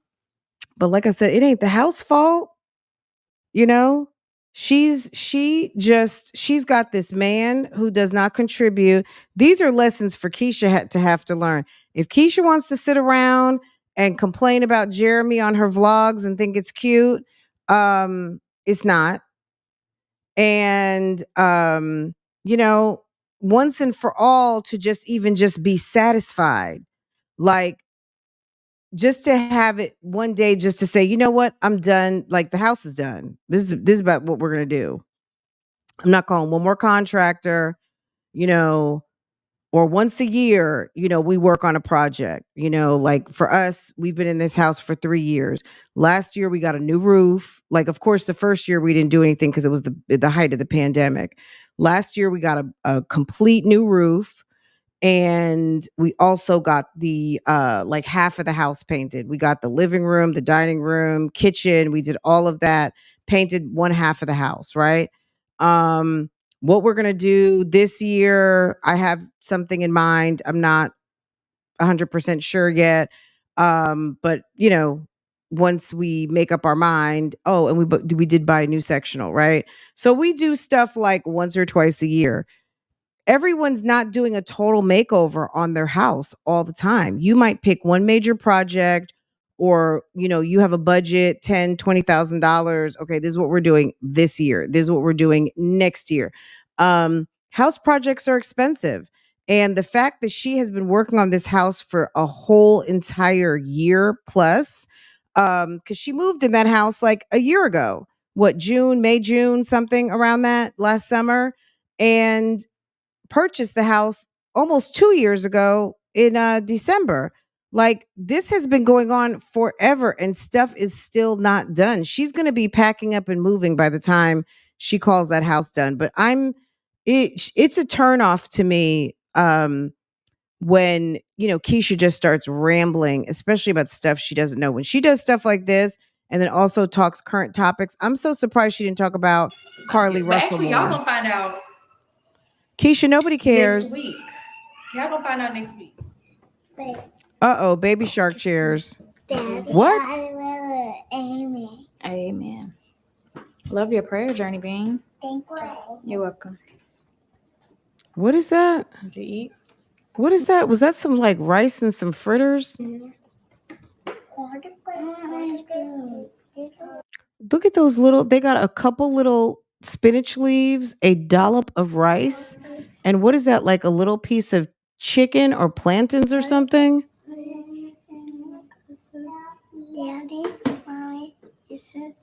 but like I said, it ain't the house fault. You know, she's got this man who does not contribute. These are lessons for Keisha to have to learn. If Keisha wants to sit around and complain about Jeremy on her vlogs and think it's cute, it's not. And you know, once and for all, to just be satisfied, like just to have it one day, just to say, you know what, I'm done. Like the house is done. This is about what we're gonna do. I'm not calling one more contractor, you know, or once a year, we work on a project. Like for us, we've been in this house for 3 years. Last year, we got a new roof. Like, of course, the first year we didn't do anything because it was the height of the pandemic. Last year, we got a complete new roof. And we also got the like half of the house painted. We got the living room, the dining room, kitchen. We did all of that, painted one half of the house, right? Um, what we're gonna do this year, I have something in mind. I'm not 100% sure yet. But once we make up our mind, oh, and we did buy a new sectional, right? So we do stuff like once or twice a year. Everyone's not doing a total makeover on their house all the time. You might pick one major project, or you have a budget, $10,000, $20,000. Okay, this is what we're doing this year. This is what we're doing next year. House projects are expensive. And the fact that she has been working on this house for a whole entire year plus, because she moved in that house like a year ago. What, June, something around that last summer, and purchased the house almost 2 years ago in December. Like, this has been going on forever and stuff is still not done. She's going to be packing up and moving by the time she calls that house done. But it's a turnoff to me when, KEESHA just starts rambling, especially about stuff she doesn't know. When she does stuff like this and then also talks current topics, I'm so surprised she didn't talk about Carly Russell Actually, more. y'all gonna find out KEESHA, nobody cares. next week. Y'all gonna find out next week. Uh-oh, baby shark chairs. Daddy, What? Amen. Amen. Love your prayer journey, Bean. Thank you. You're welcome. What is that? Did you eat? What is that? Was that some like rice and some fritters? Look at those little, they got a couple little spinach leaves, a dollop of rice, and what is that, like a little piece of chicken or plantains or something? Daddy, Mommy, is it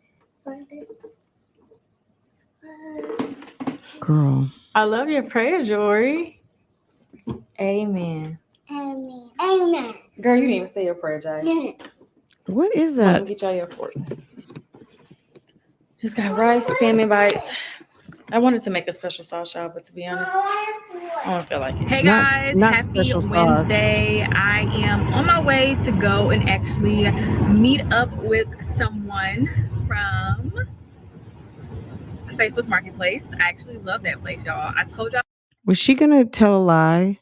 Girl. I love your prayer, Jory. Amen. Amen. Amen. Girl, you didn't even say your prayer, Jay. What is Let that? me get y'all your fork. Just got rice, salmon bites. I wanted to make a special sauce, y'all, but to be honest, I don't feel like it. Hey guys, Not happy special sauce. Wednesday. I am on my way to go and actually meet up with someone from Facebook Marketplace. I actually love that place, y'all. I told y'all. Was she gonna tell a lie?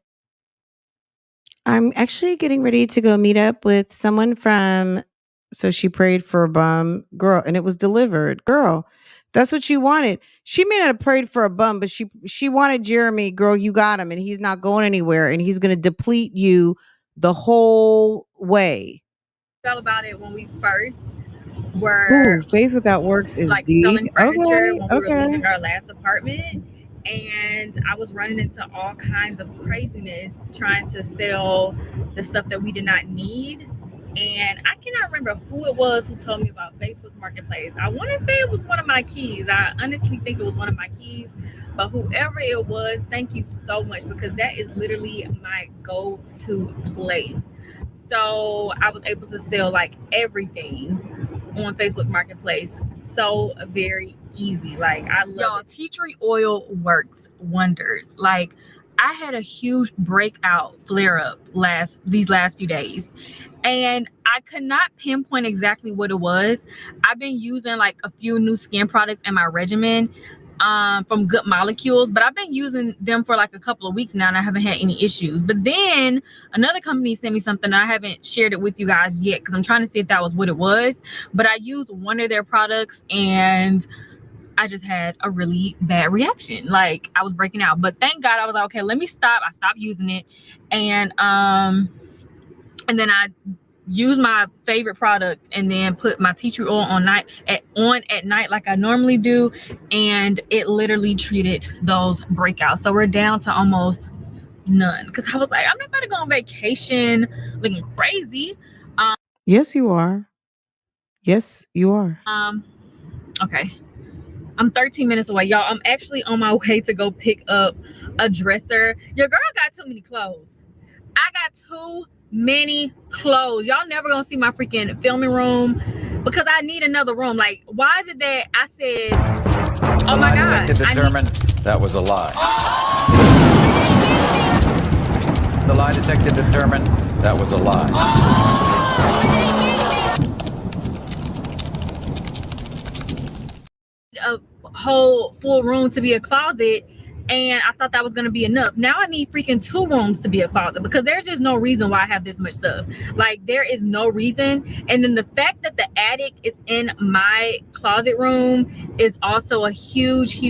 I'm actually getting ready to go meet up with someone from, so she prayed for a bum, girl, and it was delivered. Girl, that's what you wanted. She may not have prayed for a bum, but she wanted Jeremy. Girl, you got him, and he's not going anywhere, and he's gonna deplete you the whole way. All about it when we first were Faith without works is like deep. selling furniture Okay, when we were okay. leaving our last apartment, and I was running into all kinds of craziness trying to sell the stuff that we did not need. And I cannot remember who it was who told me about Facebook Marketplace. I want to say it was one of my keys. I honestly think it was one of my keys, but whoever it was, thank you so much, because that is literally my go-to place. So I was able to sell like everything on Facebook Marketplace so very easy. Like, I love it. Tea tree oil works wonders. Like, I had a huge breakout flare up these last few days, and I could not pinpoint exactly what it was. I've been using like a few new skin products in my regimen from Good Molecules, but I've been using them for like a couple of weeks now and I haven't had any issues. But then another company sent me something, and I haven't shared it with you guys yet because I'm trying to see if that was what it was. But I used one of their products and I just had a really bad reaction. Like, I was breaking out. But thank God I was like, okay, let me stop. I stopped using it, and then I use my favorite product and then put my tea tree oil on at night like I normally do, and it literally treated those breakouts. So we're down to almost none, because I was like, I'm not about to go on vacation looking crazy. Yes, you are. Yes, you are. Okay, I'm 13 minutes away, y'all. I'm actually on my way to go pick up a dresser. Your girl got too many clothes. I got too many clothes. Y'all never gonna see my freaking filming room because I need another room. Like, why is it that I said, oh my God, that was a lie. The lie detector determined that was a lie. A whole full room to be a closet, and I thought that was gonna be enough. Now I need freaking 2 rooms to be a closet, because there's just no reason why I have this much stuff. Like, there is no reason. And then the fact that the attic is in my closet room is also a huge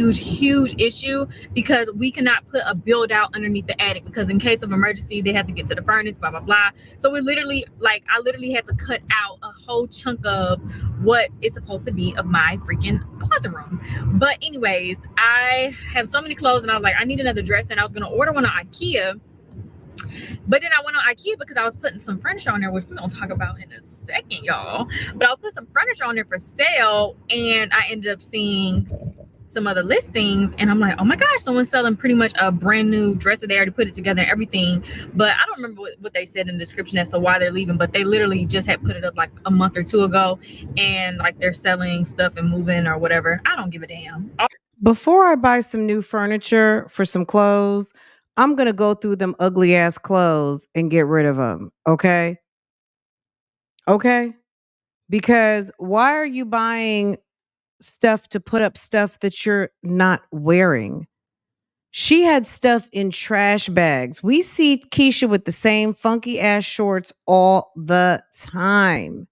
issue, because we cannot put a build out underneath the attic, because in case of emergency they have to get to the furnace, blah blah blah. So we literally, like, I literally had to cut out a whole chunk of what is supposed to be of my freaking closet room. But anyways, I have so many clothes, and I was like, I need another dresser, and I was gonna order one on IKEA. But then I went on IKEA because I was putting some furniture on there, which we're gonna talk about in a second, y'all. But I was putting some furniture on there for sale, and I ended up seeing some other listings, and I'm like, oh my gosh, someone's selling pretty much a brand new dresser. They already put it together and everything, but I don't remember what they said in the description as to why they're leaving, but they literally just had put it up like a month or two ago, and like they're selling stuff and moving or whatever. I don't give a damn. Before I buy some new furniture for some clothes, I'm going to go through them ugly ass clothes and get rid of them. Okay. Okay. Because why are you buying stuff to put up stuff that you're not wearing? She had stuff in trash bags. We see KEESHA with the same funky ass shorts all the time.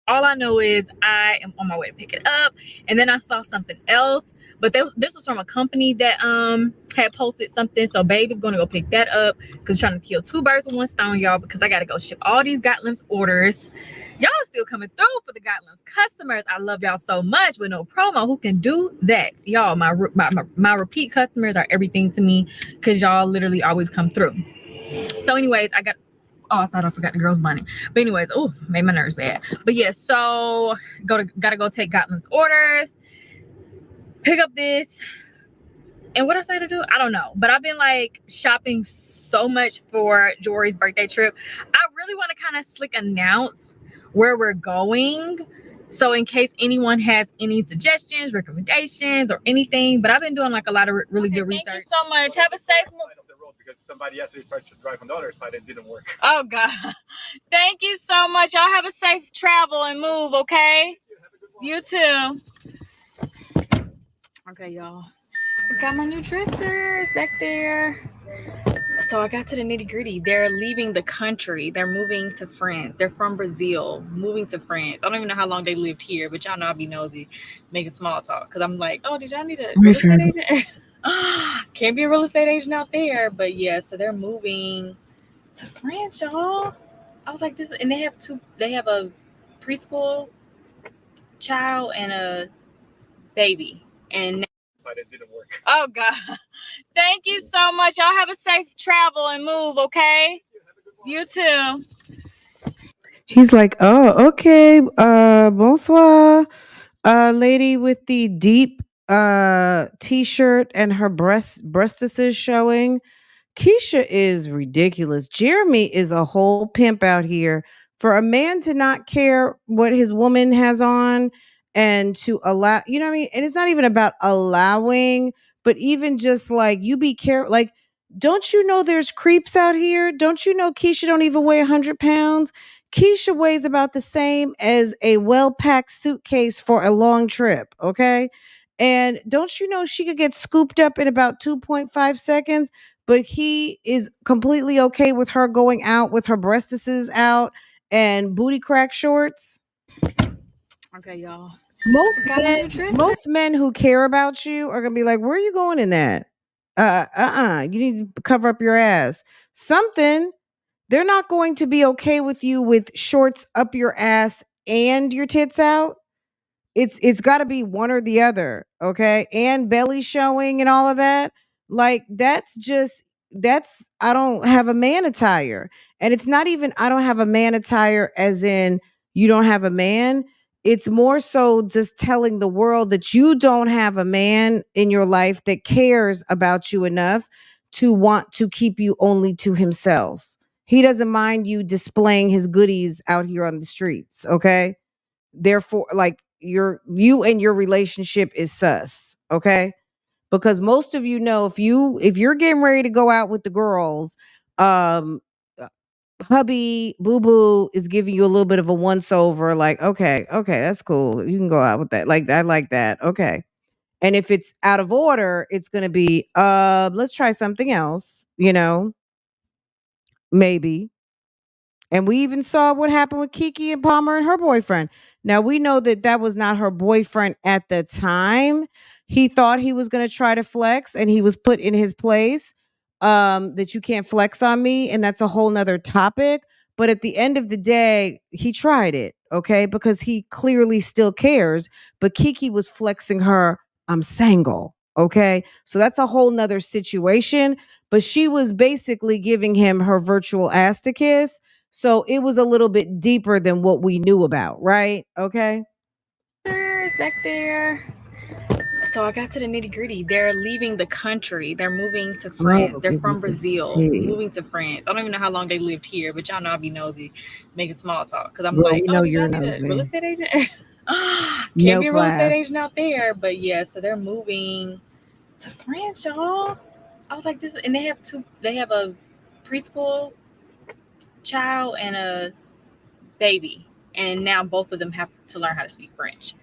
All I know is I am on my way to pick it up, and then I saw something else, but this was from a company that had posted something. So babe is gonna go pick that up because trying to kill two birds with one stone, y'all, because I gotta go ship all these Gotlam's orders. Y'all still coming through for the Gotlam's customers. I love y'all so much with no promo. Who can do that? Y'all, my repeat customers are everything to me because y'all literally always come through. So anyways, I thought I forgot the girl's bunny. But anyways, oh, made my nerves bad. But yeah, so gotta go take Gotlam's orders, pick up this, and what else I gotta do? I don't know. But I've been like shopping so much for Jory's birthday trip. I really want to kind of slick announce where we're going, so in case anyone has any suggestions, recommendations, or anything. But I've been doing like a lot of really good research. Thank you so much. Have a safe move. Because somebody actually tried to drive on the other side and didn't work. Oh God. Thank you so much. Y'all have a safe travel and move, okay? You too. Okay, y'all. I got my new dressers back there. So I got to the nitty-gritty. They're leaving the country. They're moving to France. They're from Brazil, moving to France. I don't even know how long they lived here, but y'all know I be nosy, making small talk. Because I'm like, oh, did y'all need a real estate agent? Can't be a real estate agent out there. But yeah, so they're moving to France, y'all. I was like, this, and they have a preschool child and a baby. And it didn't work. oh God. Thank you so much. Y'all have a safe travel and move, okay? You too. He's like, oh, okay. Bonsoir. Lady with the deep t-shirt and her breastises showing. KEESHA is ridiculous. Jeremy is a whole pimp out here. For a man to not care what his woman has on and to allow, you know what I mean? And it's not even about allowing, but even just like, you be careful. Like, don't you know there's creeps out here? Don't you know KEESHA don't even weigh 100 pounds? KEESHA weighs about the same as a well-packed suitcase for a long trip, okay? And don't you know she could get scooped up in about 2.5 seconds? But he is completely okay with her going out with her breastises out and booty crack shorts. Okay, y'all. Most men who care about you are gonna be like, where are you going in that? You need to cover up your ass. Something. They're not going to be okay with you with shorts up your ass and your tits out. It's got to be one or the other, okay? And belly showing and all of that. Like that's I don't have a man attire. And it's not even I don't have a man attire as in you don't have a man. It's more so just telling the world that you don't have a man in your life that cares about you enough to want to keep you only to himself. He doesn't mind you displaying his goodies out here on the streets, okay? Therefore, like you and your relationship is sus, okay? Because most of you know if you're getting ready to go out with the girls, um hubby boo boo is giving you a little bit of a once over, like, okay, that's cool. You can go out with that. Like I like that. Okay. And if it's out of order, it's gonna be let's try something else, maybe. And we even saw what happened with Kiki and Palmer and her boyfriend. Now we know that that was not her boyfriend at the time. He thought he was going to try to flex and he was put in his place, that you can't flex on me. And that's a whole nother topic. But at the end of the day, he tried it. Okay. Because he clearly still cares. But Kiki was flexing her, I'm single. Okay. So that's a whole nother situation. But she was basically giving him her virtual ass to kiss. So it was a little bit deeper than what we knew about, right? Okay. Back there. So I got to the nitty gritty. They're leaving the country. They're moving to France. Oh, They're 'cause from it was Brazil, tea. moving to France. I don't even know how long they lived here, but y'all know I'll be nosy, making small talk. Because I'm Girl, like, we oh, know did y'all you're need a real nosy. estate agent? Can't No be a real estate class. agent out there. But yeah, so they're moving to France, y'all. I was like, this, and they have a preschool child and a baby. And now both of them have to learn how to speak French.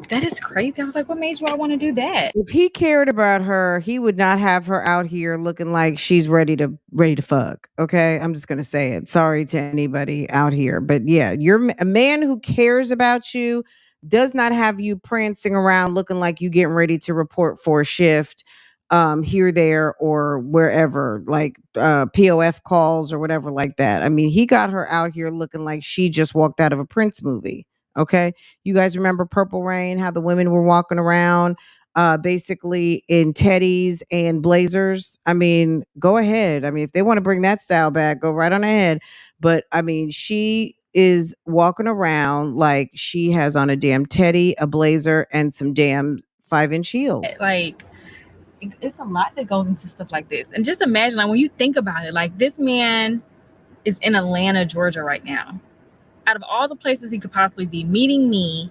That is crazy. I was like, what made you all want to do that? If he cared about her, he would not have her out here looking like she's ready to fuck. Okay, I'm just gonna say it. Sorry to anybody out here, but yeah, you're a man who cares about you does not have you prancing around looking like you getting ready to report for a shift, here, there, or wherever, like POF calls or whatever like that. I mean, he got her out here looking like she just walked out of a Prince movie. Okay. You guys remember Purple Rain, how the women were walking around basically in teddies and blazers? I mean, go ahead. I mean, if they want to bring that style back, go right on ahead. But I mean, she is walking around like she has on a damn teddy, a blazer, and some damn 5-inch heels. Like, it's a lot that goes into stuff like this. And just imagine, like, when you think about it, like, this man is in Atlanta, Georgia right now. Out of all the places he could possibly be, meeting me,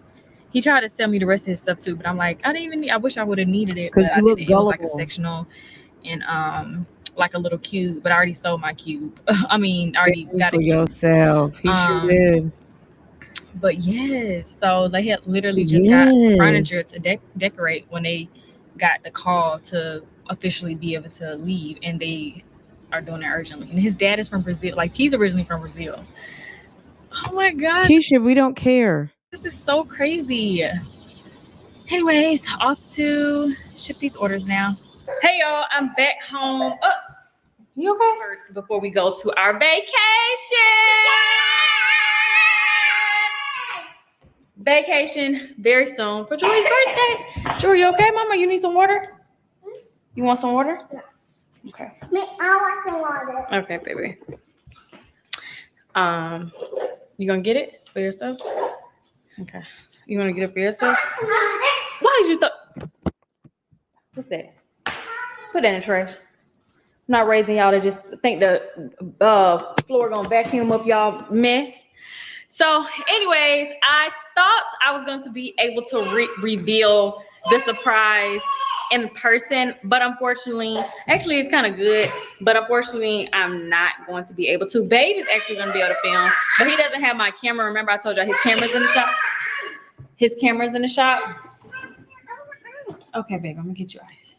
he tried to sell me the rest of his stuff too, but I'm like, I didn't even need, I wish I would have needed it, but Because I you look didn't. It was like a gullible. sectional and like a little cube, but I already sold my cube. I mean, I already got for a cube. yourself. He sure did. But yes, so they had literally just got furniture to decorate when they got the call to officially be able to leave, and they are doing it urgently. And his dad is from Brazil. Like, he's originally from Brazil. Oh my gosh. KEESHA, we don't care. This is so crazy. Anyways, off to ship these orders now. Hey y'all, I'm back home. Oh, you okay? Before we go to our vacation. Vacation very soon for Jory's birthday. Jory, you okay, Mama? You need some water? You want some water? Okay. I want some water. Okay, baby. You gonna get it for yourself? Okay. You wanna get it for yourself? Why did you what's that? Put that in the trash. I'm not raising y'all to just think the floor gonna vacuum up y'all mess. So anyways, I thought I was going to be able to reveal the surprise in person, but unfortunately, actually it's kind of good, but unfortunately I'm not going to be able to. Babe is actually going to be able to film, but he doesn't have my camera. Remember I told y'all his camera's in the shop? His camera's in the shop. Okay, babe, I'm gonna get you ice.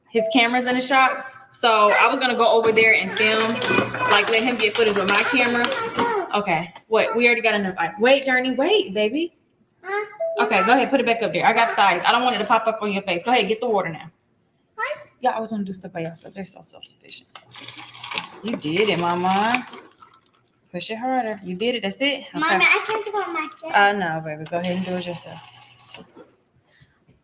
His camera's in the shop. So I was gonna go over there and film, like let him get footage with my camera. Okay, wait, we already got enough ice. Wait, Journey, wait, baby. Okay, go ahead, put it back up there. I got the ice. I don't want it to pop up on your face. Go ahead, get the water now. Yeah, I was gonna do stuff by yourself. They're so self-sufficient. You did it, Mama. Push it harder. You did it, that's it. Okay. Mama, I can't do it myself. No, baby, go ahead and do it yourself.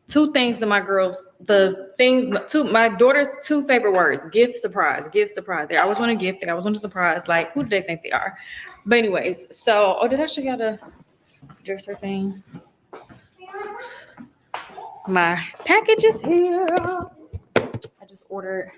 Two things to my girls, my daughter's two favorite words: gift, surprise, gift, surprise. They always want a gift, they always want a surprise. Like, who do they think they are? But anyways, so did I show y'all the dresser thing? My package is here. I just ordered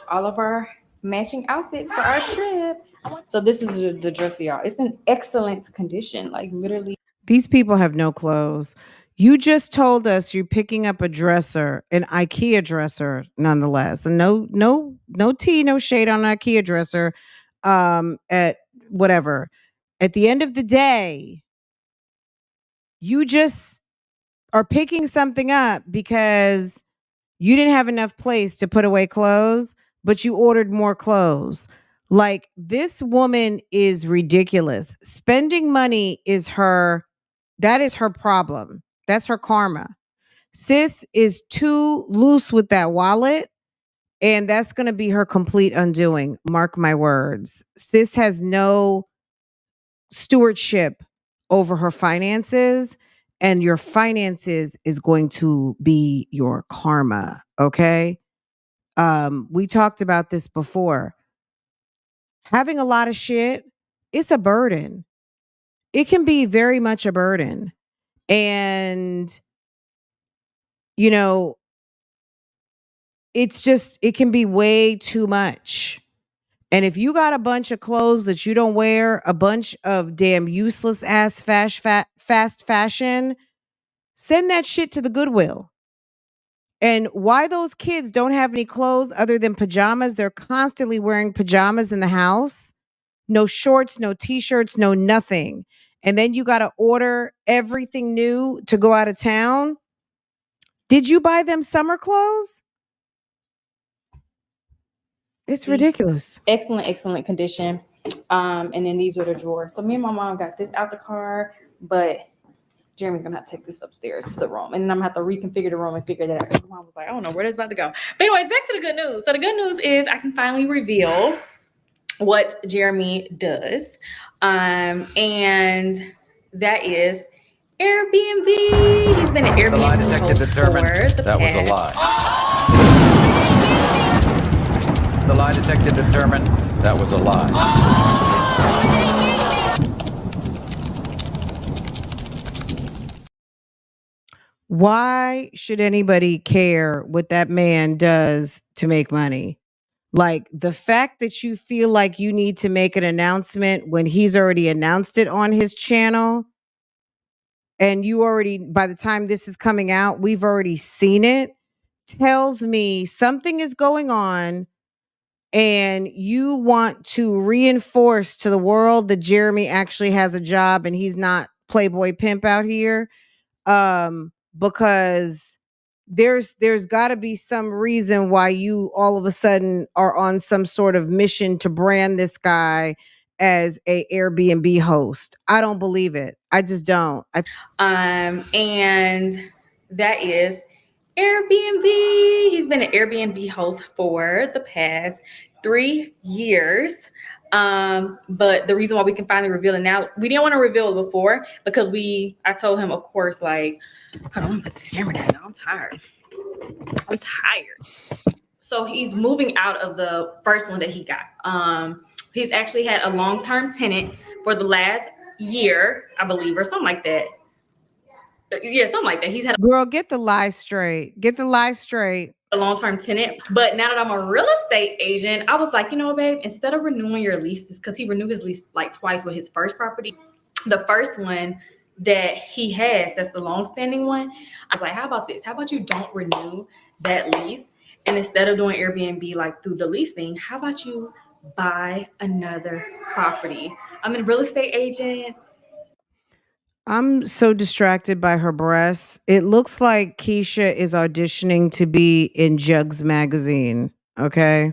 all of our matching outfits for our trip. So this is the dresser, y'all. It's in excellent condition, like literally. These people have no clothes. You just told us you're picking up a dresser, an IKEA dresser, nonetheless. And no tea, no shade on an IKEA dresser. At whatever. At the end of the day, you just are picking something up because you didn't have enough place to put away clothes, but you ordered more clothes. Like, this woman is ridiculous. Spending money that is her problem. That's her karma. Sis is too loose with that wallet, and that's going to be her complete undoing. Mark my words. Sis has no stewardship over her finances, and your finances is going to be your karma. Okay. We talked about this before. Having a lot of shit, it's a burden. It can be very much a burden. And, you know, it can be way too much. And if you got a bunch of clothes that you don't wear, a bunch of damn useless ass fast fashion, send that shit to the Goodwill. And why those kids don't have any clothes other than pajamas, they're constantly wearing pajamas in the house. No shorts, no t-shirts, no nothing. And then you got to order everything new to go out of town. Did you buy them summer clothes? It's ridiculous. Excellent condition. And then these were the drawers. So me and my mom got this out the car, but Jeremy's gonna have to take this upstairs to the room, and then I'm gonna have to reconfigure the room and figure that out. My mom was like, I don't know where this is about to go. But anyways, back to the good news. So the good news is I can finally reveal what Jeremy does. And that is Airbnb. He's been an Airbnb. The lie detective determined that was a lie. The lie detective determined that was a lie. Why should anybody care what that man does to make money? Like the fact that you feel like you need to make an announcement when he's already announced it on his channel, and you already, by the time this is coming out, we've already seen it, tells me something is going on, and you want to reinforce to the world that Jeremy actually has a job and he's not Playboy pimp out here. Because there's got to be some reason why you all of a sudden are on some sort of mission to brand this guy as a Airbnb host. I don't believe it. I just don't. And that is Airbnb. He's been an Airbnb host for the past 3 years. But the reason why we can finally reveal it now, we didn't want to reveal it before because I told him, of course, like, hold on, put the camera down. I'm tired. So he's moving out of the first one that he got. He's actually had a long-term tenant for the last year, I believe, or something like that. Yeah, something like that. He's had Girl, get the lie straight. Get the lie straight. a long-term tenant. But now that I'm a real estate agent, I was like, you know, babe, instead of renewing your leases, because he renewed his lease like twice with his first property. The first one that he has, that's the long-standing one, I was like, how about this? How about you don't renew that lease? And instead of doing Airbnb like through the leasing, how about you buy another property? I'm a real estate agent. I'm so distracted by her breasts. It looks like KEESHA is auditioning to be in Jugs magazine. Okay.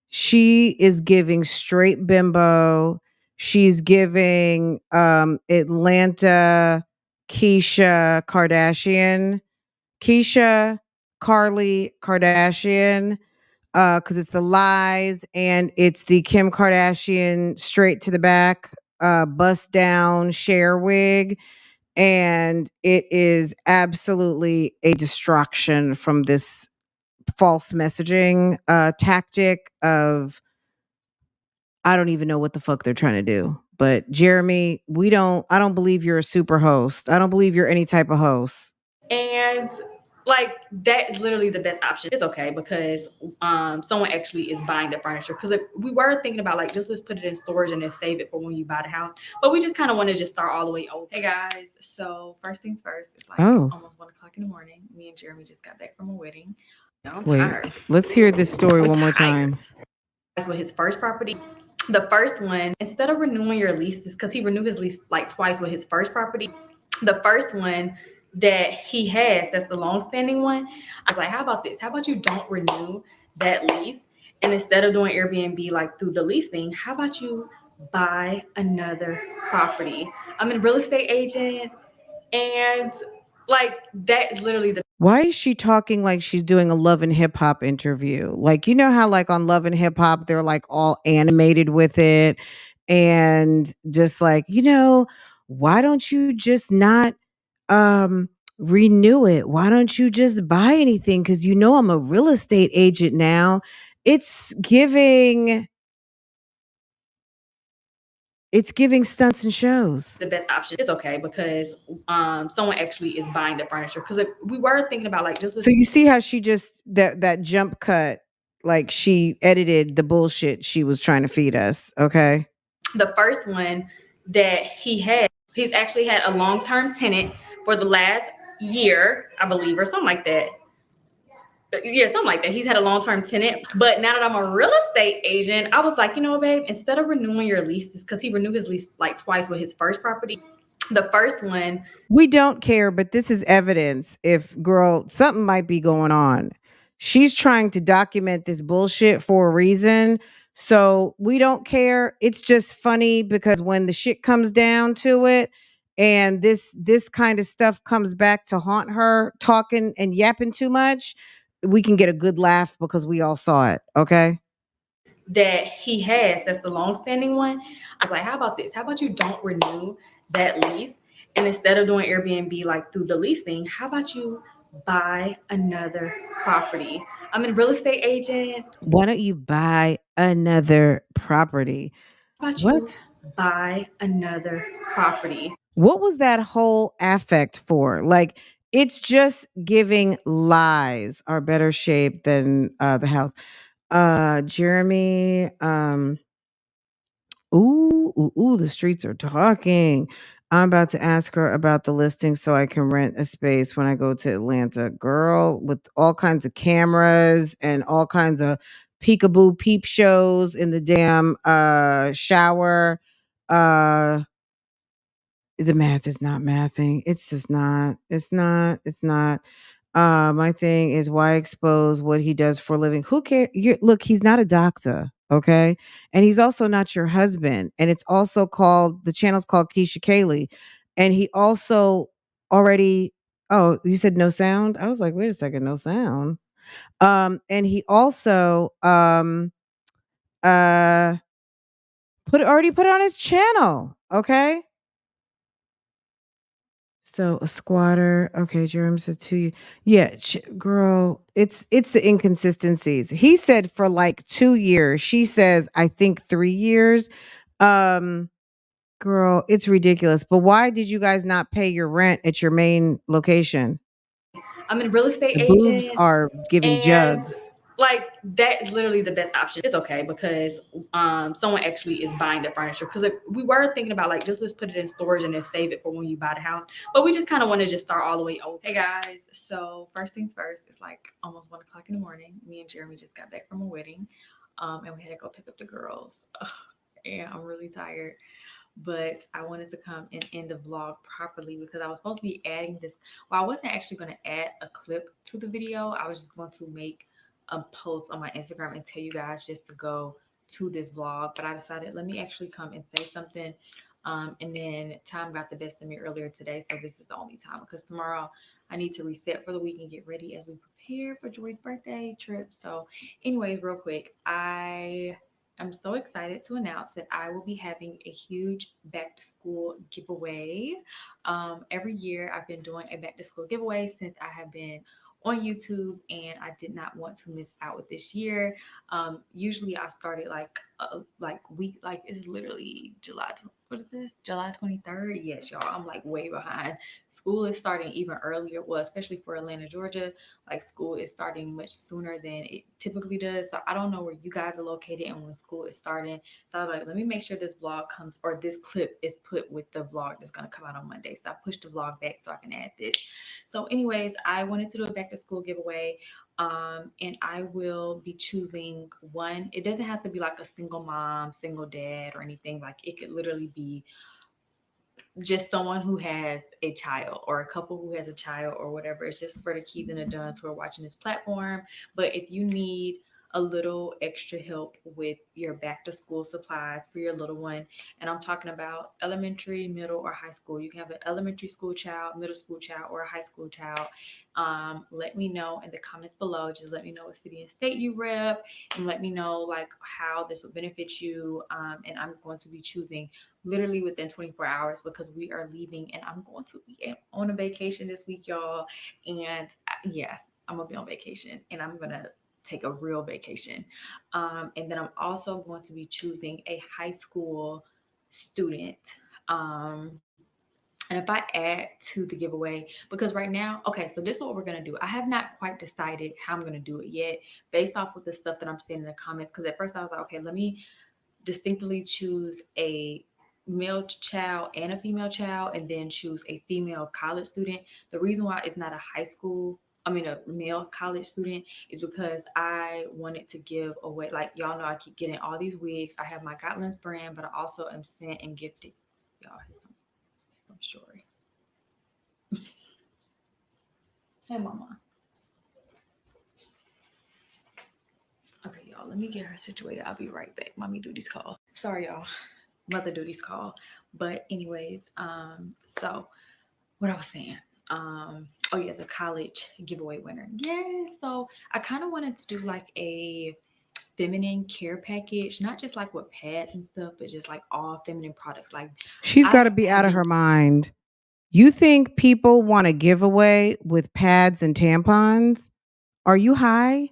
She is giving straight bimbo. She's giving Atlanta KEESHA Kardashian. KEESHA Carly Kardashian. Because it's the lies and it's the Kim Kardashian straight to the back, bust down share wig. And it is absolutely a distraction from this false messaging tactic of, I don't even know what the fuck they're trying to do. But Jeremy, I don't believe you're a super host. I don't believe you're any type of host. And like that is literally the best option. It's okay because someone actually is buying the furniture, because we were thinking about like just let's put it in storage and then save it for when you buy the house, but we just kind of want to just start all the way over. Hey guys, so first things first, it's like almost 1 o'clock in the morning. Me and Jeremy just got back from a wedding. I'm tired. Let's hear this story one more time. That's with his first property. The first one, instead of renewing your leases, because he renewed his lease like twice with his first property. The first one that he has, that's the long-standing one, I was like, how about this? How about you don't renew that lease? And instead of doing Airbnb like through the leasing, how about you buy another property? I'm a real estate agent, and like that is literally the. Why is she talking like she's doing a Love and Hip Hop interview? Like, you know how like on Love and Hip Hop, they're like all animated with it and just like, why don't you just not renew it. Why don't you just buy anything? Because you know I'm a real estate agent now. It's giving stunts and shows. The best option. It's okay because someone actually is buying the furniture, because we were thinking about like just. So you see how she just that jump cut, like she edited the bullshit she was trying to feed us. Okay. The first one that he's actually had a long-term tenant for the last year, I believe, or something like that. Yeah, something like that. He's had a long-term tenant, but now that I'm a real estate agent, I was like, you know, babe, instead of renewing your leases, because he renewed his lease like twice with his first property. The first one, we don't care, but this is evidence. If girl, something might be going on. She's trying to document this bullshit for a reason. So we don't care. It's just funny because when the shit comes down to it and this kind of stuff comes back to haunt her, talking and yapping too much, we can get a good laugh because we all saw it. Okay. that he has, that's the long-standing one. I was like, how about this? How about you don't renew that lease, and instead of doing Airbnb like through the leasing, how about you buy another property? I'm a real estate agent. Why don't you buy another property? How about you What? buy another property? What was that whole affect for? Like, it's just giving lies are better shape than the house. Jeremy, ooh, the streets are talking. I'm about to ask her about the listing so I can rent a space when I go to Atlanta. Girl, with all kinds of cameras and all kinds of peekaboo peep shows in the damn shower. Uh the math is not mathing. It's just not. It's not. My thing is why expose what he does for a living? Who cares? Look, he's not a doctor, okay? And he's also not your husband. And it's also called the channel's called KEESHA KAYLEE. And he also already oh, you said no sound? I was like, wait a second, no sound. And he also uh already put it on his channel, okay? So a squatter. Okay, Jeremy says 2 years. Yeah, girl, it's the inconsistencies. He said for like 2 years. She says I think 3 years. Um, girl, it's ridiculous. But why did you guys not pay your rent at your main location? I'm a real estate The boobs agent, are giving and jugs. like that is literally the best option. It's okay because someone actually is buying the furniture, because we were thinking about like just let's put it in storage and then save it for when you buy the house, but we just kind of want to just start all the way over. Hey guys, so first things first, it's like almost 1 o'clock in the morning. Me and Jeremy just got back from a wedding, and we had to go pick up the girls. And I'm really tired, but I wanted to come and end the vlog properly because I was supposed to be adding this. Well, I wasn't actually going to add a clip to the video. I was just going to make a post on my Instagram and tell you guys just to go to this vlog. But I decided, let me actually come and say something. And then time got the best of me earlier today. So this is the only time, because tomorrow I need to reset for the week and get ready as we prepare for Joy's birthday trip. So anyways, real quick, I'm so excited to announce that I will be having a huge back to school giveaway. Every year I've been doing a back to school giveaway since I have been on YouTube, and I did not want to miss out with this year. Usually I started like it's literally July. What is this? July 23rd? Yes, y'all. I'm like way behind. School is starting even earlier. Well, especially for Atlanta, Georgia, like school is starting much sooner than it typically does. So I don't know where you guys are located and when school is starting. So I was like, let me make sure this vlog comes, or this clip is put with the vlog that's gonna come out on Monday. So I pushed the vlog back so I can add this. So anyways, I wanted to do a back to school giveaway. And I will be choosing one. It doesn't have to be like a single mom, single dad, or anything. Like it could literally be just someone who has a child, or a couple who has a child, or whatever. It's just for the keys and the duns who are watching this platform. But if you need a little extra help with your back to school supplies for your little one, and I'm talking about elementary, middle, or high school. You can have an elementary school child, middle school child, or a high school child. Let me know in the comments below. Just let me know what city and state you rep, and let me know like how this will benefit you. And I'm going to be choosing literally within 24 hours because we are leaving and I'm going to be on a vacation this week, y'all. And yeah, I'm gonna be on vacation and I'm gonna take a real vacation. And then I'm also going to be choosing a high school student. And if I add to the giveaway, because right now, okay, so this is what we're gonna do. I have not quite decided how I'm gonna do it yet, based off with the stuff that I'm seeing in the comments. Because at first I was like, okay, let me distinctly choose a male child and a female child, and then choose a female college student. The reason why it's not a a male college student is because I wanted to give away, like y'all know, I keep getting all these wigs. I have my Gotland's brand, but I also am sent and gifted. Y'all, I'm sorry. Hey, mama. Okay, y'all, let me get her situated. I'll be right back. Mommy duties call. Sorry, y'all. Mother duties call. But anyways, so what I was saying. Oh yeah, the college giveaway winner. Yes. So I kind of wanted to do like a feminine care package, not just like with pads and stuff, but just like all feminine products. Like She's got to be out of her mind. You think people want a giveaway with pads and tampons? Are you high?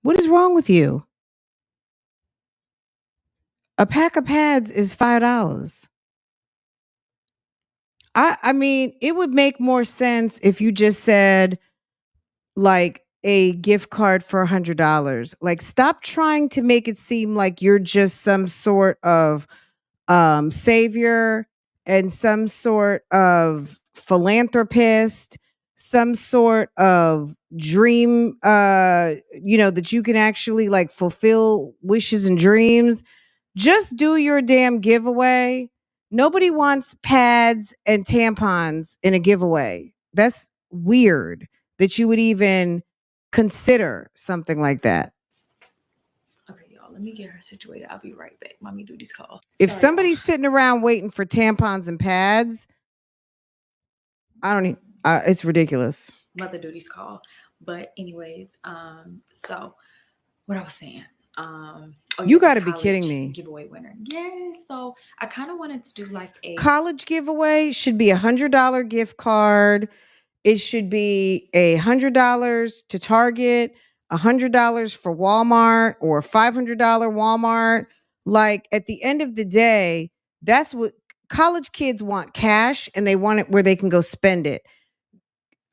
What is wrong with you? A pack of pads is $5. I mean, it would make more sense if you just said like a gift card for $100. Like, stop trying to make it seem like you're just some sort of savior and some sort of philanthropist, some sort of dream, that you can actually like fulfill wishes and dreams. Just do your damn giveaway. Nobody wants pads and tampons in a giveaway. That's weird that you would even consider something like that. Okay, y'all, let me get her situated. I'll be right back. Mommy duties call. If somebody's sitting around waiting for tampons and pads, I don't even, it's ridiculous. Mother duties call. But anyways, so what I was saying. You got to be kidding me. Giveaway winner. Yes. So I kind of wanted to do like a college giveaway. Should be $100 gift card. It should be $100 to Target, $100 for Walmart, or $500 Walmart. Like, at the end of the day, that's what college kids want: cash, and they want it where they can go spend it.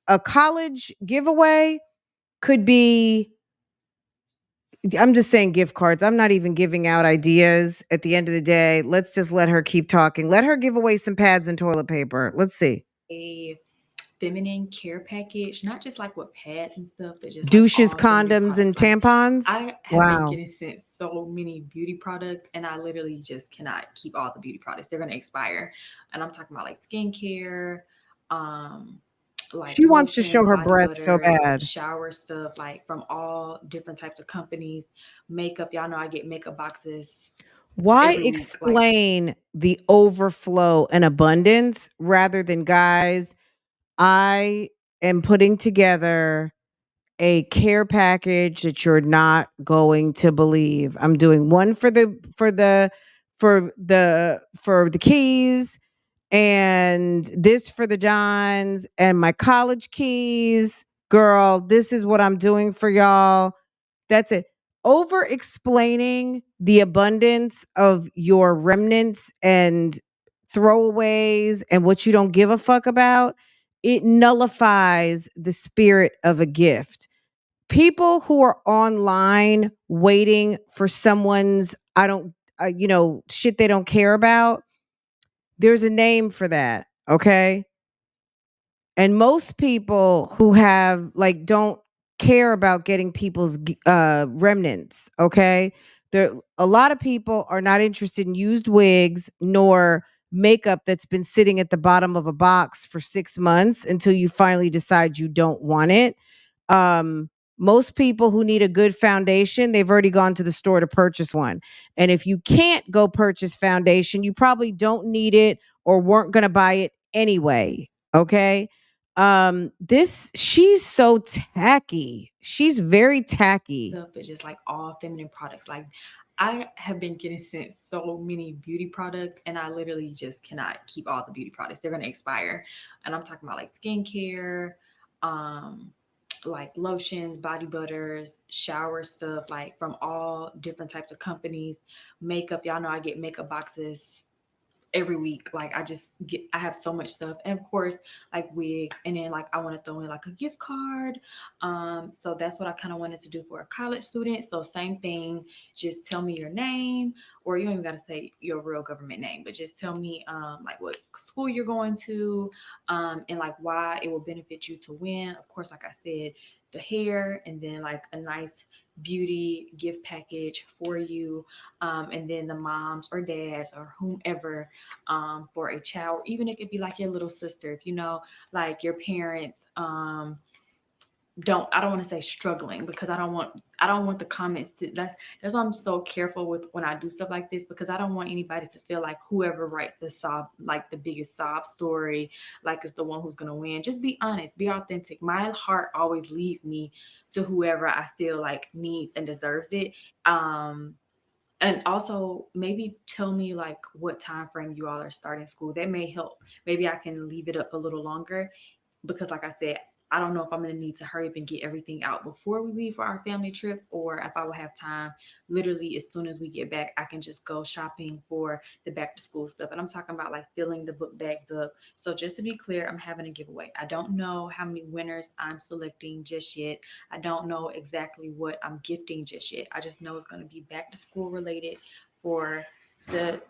A college giveaway could be, I'm just saying, gift cards. I'm not even giving out ideas. At the end of the day, let's just let her keep talking. Let her give away some pads and toilet paper. Let's see. A feminine care package, not just like with pads and stuff, but just douches, like condoms, and tampons. I have been getting sent so many beauty products, and I literally just cannot keep all the beauty products. They're gonna expire, and I'm talking about like skincare, like she wants to show her breasts so bad. Shower stuff, like from all different types of companies. Makeup, y'all know I get makeup boxes. Why explain the overflow and abundance rather than, guys, I am putting together a care package that you're not going to believe. I'm doing one for the keys, and this for the Johns, and my college keys. Girl, this is what I'm doing for y'all. That's it. Over explaining the abundance of your remnants and throwaways and what you don't give a fuck about, it nullifies the spirit of a gift. People who are online waiting for someone's, shit they don't care about, there's a name for that, okay? And most people who have don't care about getting people's remnants, okay? A lot of people are not interested in used wigs nor makeup that's been sitting at the bottom of a box for 6 months until you finally decide you don't want it. Most people who need a good foundation, they've already gone to the store to purchase one. And if you can't go purchase foundation, you probably don't need it or weren't going to buy it anyway, okay? She's so tacky. She's very tacky. Stuff is just like all feminine products. Like, I have been getting sent so many beauty products, and I literally just cannot keep all the beauty products. They're gonna expire, and I'm talking about like skincare, um, like lotions, body butters, shower stuff, like from all different types of companies. Makeup, y'all know I get makeup boxes every week. Like I have so much stuff, and of course, like wigs, and then like I want to throw in like a gift card. So that's what I kind of wanted to do for a college student. So same thing, just tell me your name, or you don't even got to say your real government name, but just tell me like what school you're going to, and like why it will benefit you to win. Of course, like I said, the hair, and then like a nice beauty gift package for you, and then the moms or dads or whomever, for a child, or even it could be like your little sister, if you know, like your parents, I don't want to say struggling, because I don't want the comments to, that's why I'm so careful with when I do stuff like this, because I don't want anybody to feel like whoever writes the sob, like the biggest sob story, like it's the one who's gonna win. Just be honest, be authentic. My heart always leads me to whoever I feel like needs and deserves it. um and also maybe tell me like what time frame you all are starting school. That may help. Maybe I can leave it up a little longer, because like I said, I don't know if I'm going to need to hurry up and get everything out before we leave for our family trip, or if I will have time literally as soon as we get back, I can just go shopping for the back to school stuff. And I'm talking about like filling the book bags up. So just to be clear, I'm having a giveaway. I don't know how many winners I'm selecting just yet. I don't know exactly what I'm gifting just yet. I just know it's going to be back to school related for the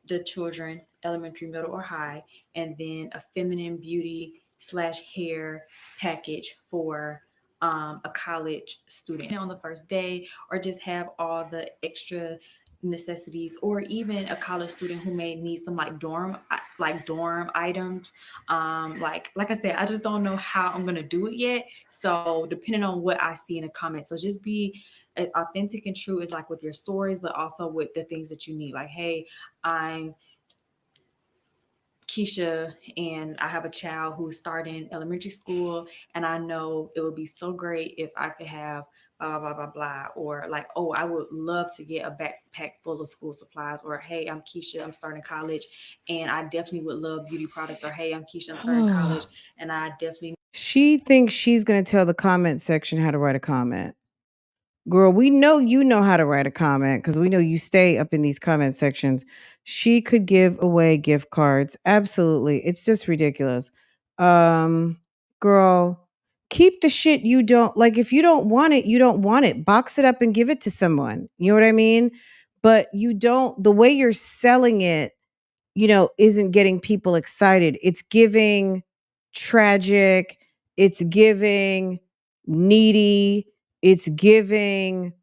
the children, elementary, middle, or high, and then a feminine beauty slash hair package for a college student on the first day, or just have all the extra necessities, or even a college student who may need some like dorm items. Like I said, I just don't know how I'm gonna do it yet, so depending on what I see in the comments. So just be as authentic and true as like with your stories, but also with the things that you need. Like, hey, I'm KEESHA, and I have a child who's starting elementary school, and I know it would be so great if I could have blah blah blah blah blah, or like, oh, I would love to get a backpack full of school supplies, or hey, I'm KEESHA, I'm starting college, and I definitely would love beauty products, or hey, I'm KEESHA, I'm starting college, and I definitely. She thinks she's going to tell the comment section how to write a comment. Girl, we know you know how to write a comment because we know you stay up in these comment sections. She could give away gift cards. Absolutely. It's just ridiculous. Um, Girl, keep the shit you don't like. If you don't want it, you don't want it. Box it up and give it to someone. You know what I mean? But you don't, the way you're selling it, isn't getting people excited. It's giving tragic, it's giving needy, it's giving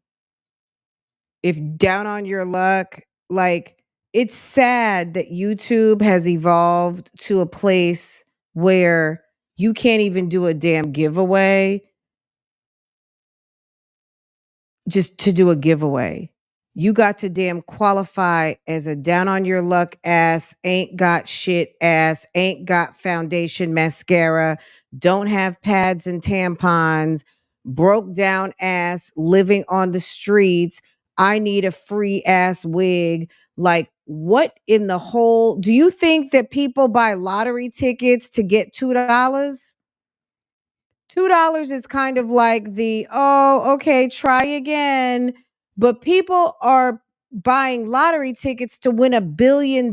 if down on your luck. Like, it's sad that YouTube has evolved to a place where you can't even do a damn giveaway just to do a giveaway. You got to damn qualify as a down on your luck ass, ain't got shit ass, ain't got foundation mascara, don't have pads and tampons, broke down ass, living on the streets. I need a free ass wig. Like, what in the whole? Do you think that people buy lottery tickets to get $2? $2 is kind of like oh, okay, try again. But people are buying lottery tickets to win $1 billion.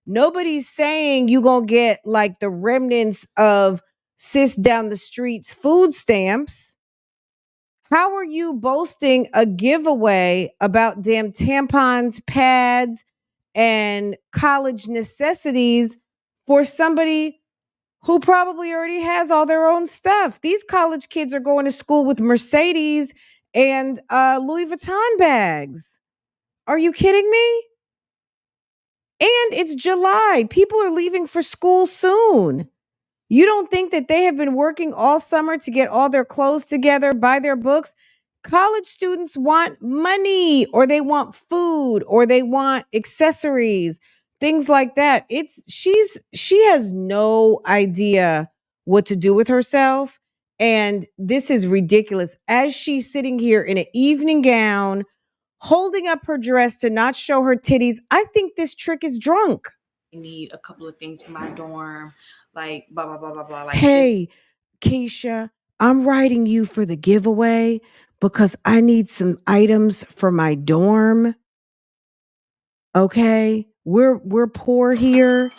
Nobody's saying you gonna get like the remnants of sis down the street's food stamps. How are you boasting a giveaway about damn tampons, pads, and college necessities for somebody who probably already has all their own stuff? These college kids are going to school with Mercedes and Louis Vuitton bags. Are you kidding me? And it's July. People are leaving for school soon. You don't think that they have been working all summer to get all their clothes together, buy their books? College students want money, or they want food, or they want accessories, things like that. She has no idea what to do with herself, and this is ridiculous. As she's sitting here in an evening gown holding up her dress to not show her titties. I think this trick is drunk. I need a couple of things for my dorm, like blah blah blah blah blah. Like, hey, KEESHA, I'm writing you for the giveaway because I need some items for my dorm. Okay, we're poor here,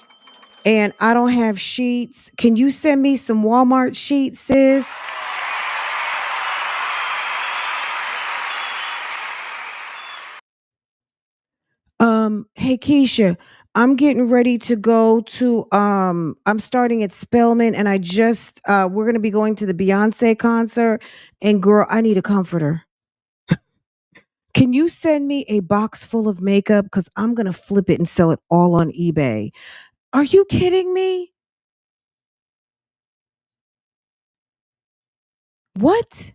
and I don't have sheets. Can you send me some Walmart sheets, sis? Hey KEESHA, I'm getting ready to go to I'm starting at Spelman, and I just we're gonna be going to the Beyonce concert, and girl, I need a comforter. Can you send me a box full of makeup? Because I'm gonna flip it and sell it all on eBay. Are you kidding me? What?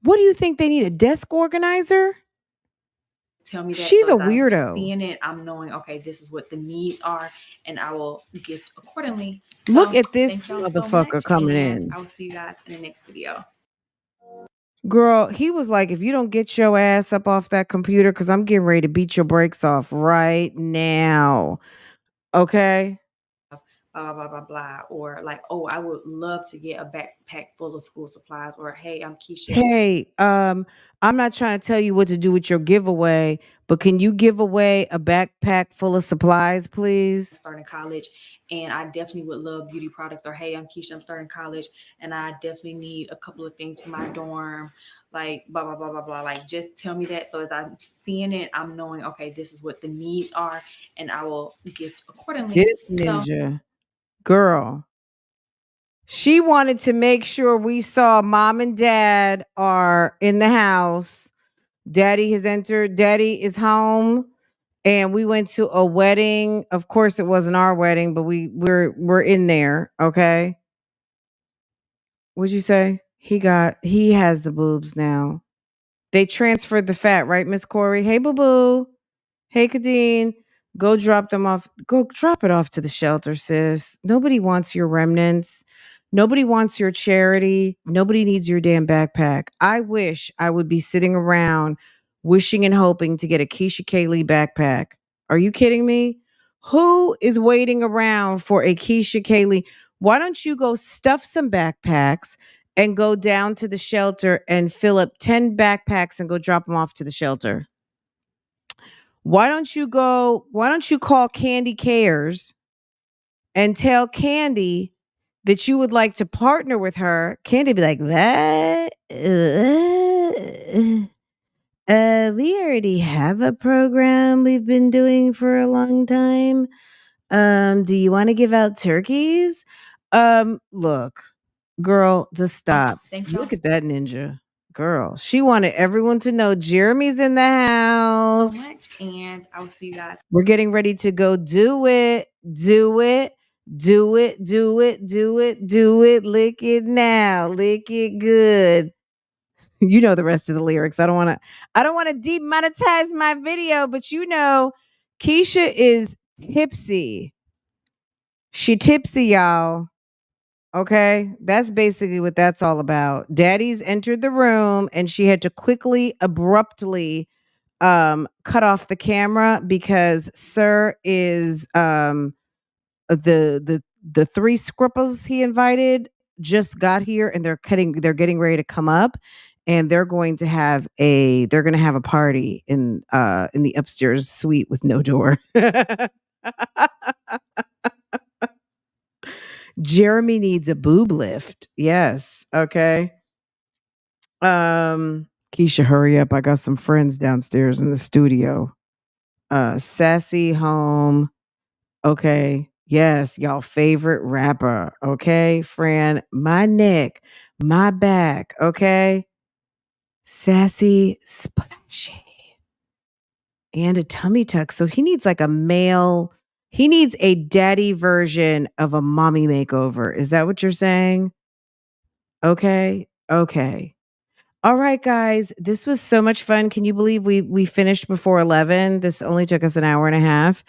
What do you think they need? A desk organizer? tell me that. She's So a as I'm weirdo. seeing it, I'm knowing, okay, this is what the needs are, and I will gift accordingly. Look So at this thank y'all so motherfucker much, coming and in. I will see you guys in the next video. Girl, he was like, if you don't get your ass up off that computer, because I'm getting ready to beat your brakes off right now. Okay? Blah blah blah blah blah, or like, oh, I would love to get a backpack full of school supplies, or hey, I'm KEESHA. Hey, I'm not trying to tell you what to do with your giveaway, but can you give away a backpack full of supplies, please? Starting college, and I definitely would love beauty products, or hey, I'm KEESHA, I'm starting college, and I definitely need a couple of things for my dorm, like blah blah blah blah blah. Like, just tell me that, so as I'm seeing it, I'm knowing, okay, this is what the needs are, and I will gift accordingly. This So ninja girl, she wanted to make sure we saw mom and dad are in the house. Daddy has entered. Daddy is home. And we went to a wedding. Of course, it wasn't our wedding, but we're in there. Okay. What'd you say? He has the boobs now. They transferred the fat, right, Miss Corey? Hey, boo boo. Hey, Kadeen. Go drop them off. Go drop it off to the shelter, sis. Nobody wants your remnants. Nobody wants your charity. Nobody needs your damn backpack. I wish I would be sitting around wishing and hoping to get a KEESHA KAYLEE backpack. Are you kidding me? Who is waiting around for a KEESHA KAYLEE? Why don't you go stuff some backpacks and go down to the shelter and fill up 10 backpacks and go drop them off to the shelter? Why don't you call Candy Cares and tell Candy that you would like to partner with her? Candy be like, "What? We already have a program we've been doing for a long time. Do you want to give out turkeys?" Look, girl, just stop. thank y'all Look at that ninja. Girl, she wanted everyone to know Jeremy's in the so house. much, and I will see you guys. We're getting ready to go do it. Do it. Do it. Do it. Do it. Do it. Lick it now. Lick it good. You know the rest of the lyrics. I don't want to demonetize my video, but you know, KEESHA is tipsy. She tipsy, y'all. Okay? That's basically what that's all about. Daddy's entered the room and she had to quickly, abruptly cut off the camera because Sir is the three scripples he invited just got here, and they're getting ready to come up, and they're going to have a party in the upstairs suite with no door. Jeremy needs a boob lift. Yes. Okay. KEESHA, hurry up. I got some friends downstairs in the studio. Sassy home. Okay. Yes, y'all favorite rapper. Okay, Fran, my neck, my back. Okay. Sassy splashy. And a tummy tuck. So he needs like he needs a daddy version of a mommy makeover. Is that what you're saying? Okay. Okay. All right, guys. This was so much fun. Can you believe we finished before 11? This only took us an hour and a half.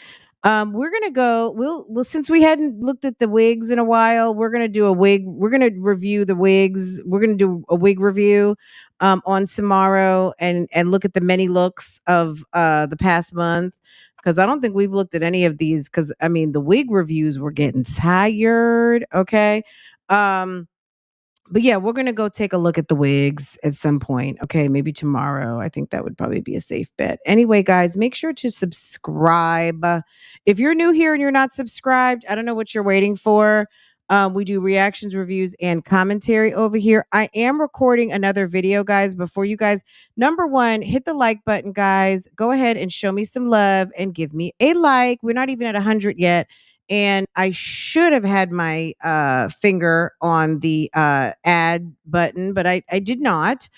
We're gonna go. Well since we hadn't looked at the wigs in a while, we're gonna do a wig. We're gonna review the wigs. We're gonna do a wig review on tomorrow and look at the many looks of the past month. Because I don't think we've looked at any of these. Because I mean, the wig reviews were getting tired. Okay. Um, but yeah, we're gonna go take a look at the wigs at some point. Okay, maybe tomorrow. I think that would probably be a safe bet. Anyway, guys, make sure to subscribe. If you're new here and you're not subscribed, I don't know what you're waiting for. We do reactions, reviews, and commentary over here. I am recording another video, guys. Before you guys, number one, hit the like button, guys. Go ahead and show me some love and give me a like. We're not even at 100 yet. And I should have had my finger on the add button, but I did not.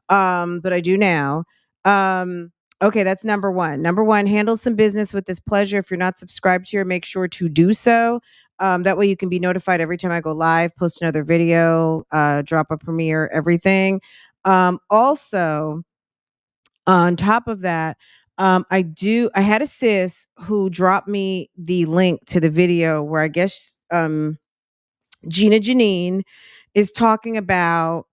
But I do now. Okay, that's number one. Number one, handle some business with this pleasure. If you're not subscribed here, make sure to do so. That way you can be notified every time I go live, post another video, drop a premiere, everything. Also, on top of that, I had a sis who dropped me the link to the video where I guess Gina Janine is talking about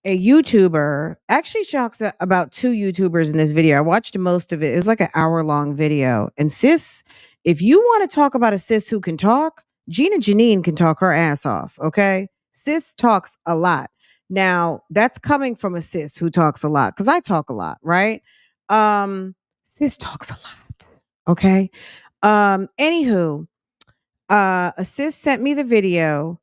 a YouTuber. Actually, she talks about two YouTubers in this video. I watched most of it. It was like an hour-long video. And sis, if you want to talk about a sis who can talk, Gina Janine can talk her ass off. Okay. Sis talks a lot. Now, that's coming from a sis who talks a lot, because I talk a lot, right? Sis talks a lot. Okay. Anywho, a sis sent me the video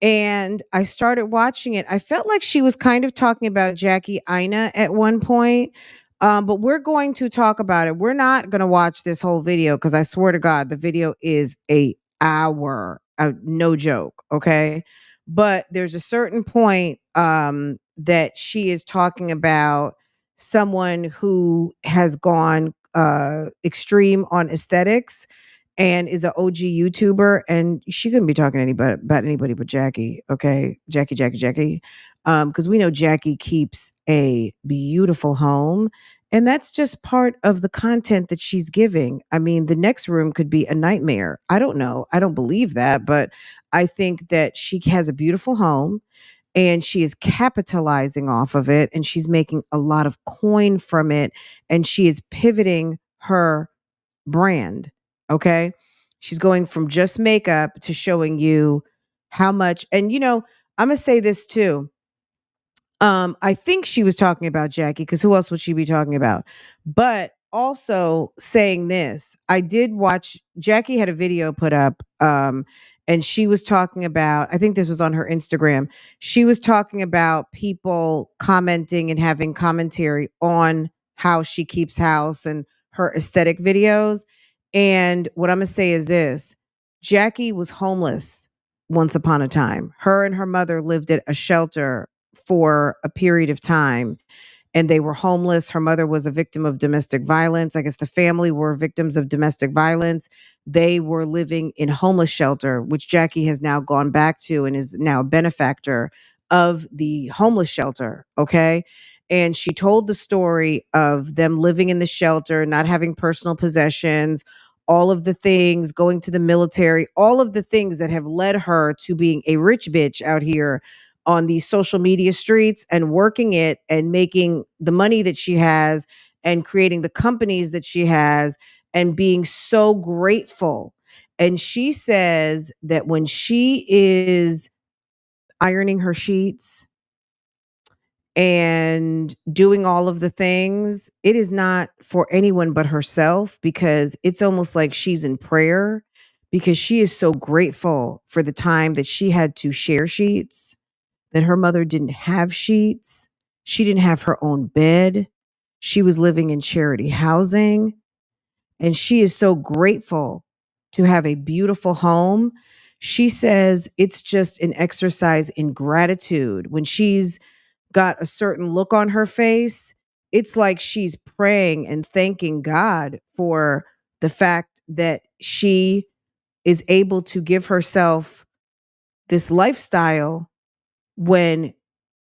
and I started watching it. I felt like she was kind of talking about Jackie Aina at one point. But we're going to talk about it. We're not going to watch this whole video because I swear to God, the video is a hour. No joke. Okay. But there's a certain point that she is talking about someone who has gone extreme on aesthetics and is an OG YouTuber, and she couldn't be talking to anybody about anybody but Jackie. Okay, Jackie. Because we know Jackie keeps a beautiful home, and that's just part of the content that she's giving. I mean, the next room could be a nightmare. I don't know. I don't believe that, but I think that she has a beautiful home and she is capitalizing off of it and she's making a lot of coin from it and she is pivoting her brand. Okay. She's going from just makeup to showing you how much. And, I'm going to say this too. I think she was talking about Jackie because who else would she be talking about? But also saying this, I did watch, Jackie had a video put up, and she was talking about, I think this was on her Instagram. She was talking about people commenting and having commentary on how she keeps house and her aesthetic videos. And what I'm going to say is this, Jackie was homeless once upon a time. Her and her mother lived at a shelter for a period of time and they were homeless. Her mother was a victim of domestic violence. I guess the family were victims of domestic violence. They were living in homeless shelter, which Jackie has now gone back to and is now a benefactor of the homeless shelter. Okay. And she told the story of them living in the shelter, not having personal possessions, all of the things, going to the military, all of the things that have led her to being a rich bitch out here on these social media streets and working it and making the money that she has and creating the companies that she has and being so grateful. And she says that when she is ironing her sheets and doing all of the things, it is not for anyone but herself because it's almost like she's in prayer because she is so grateful for the time that she had to share sheets, that her mother didn't have sheets. She didn't have her own bed. She was living in charity housing. And she is so grateful to have a beautiful home. She says it's just an exercise in gratitude. When she's got a certain look on her face, it's like she's praying and thanking God for the fact that she is able to give herself this lifestyle when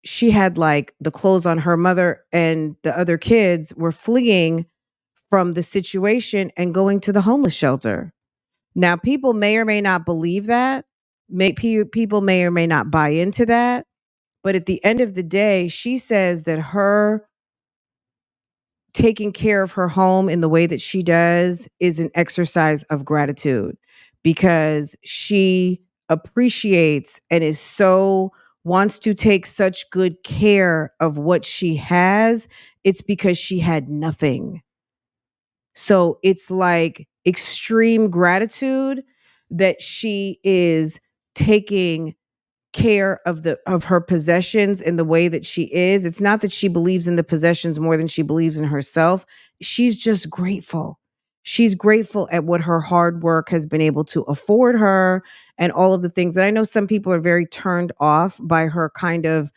she had like the clothes on her mother and the other kids were fleeing from the situation and going to the homeless shelter. Now, people may or may not believe that. People may or may not buy into that. But at the end of the day, she says that her taking care of her home in the way that she does is an exercise of gratitude because she appreciates and is so wants to take such good care of what she has. It's because she had nothing. So it's like extreme gratitude that she is taking care of her possessions in the way that she is. It's not that she believes in the possessions more than she believes in herself. She's just grateful. She's grateful at what her hard work has been able to afford her and all of the things. And I know some people are very turned off by her kind of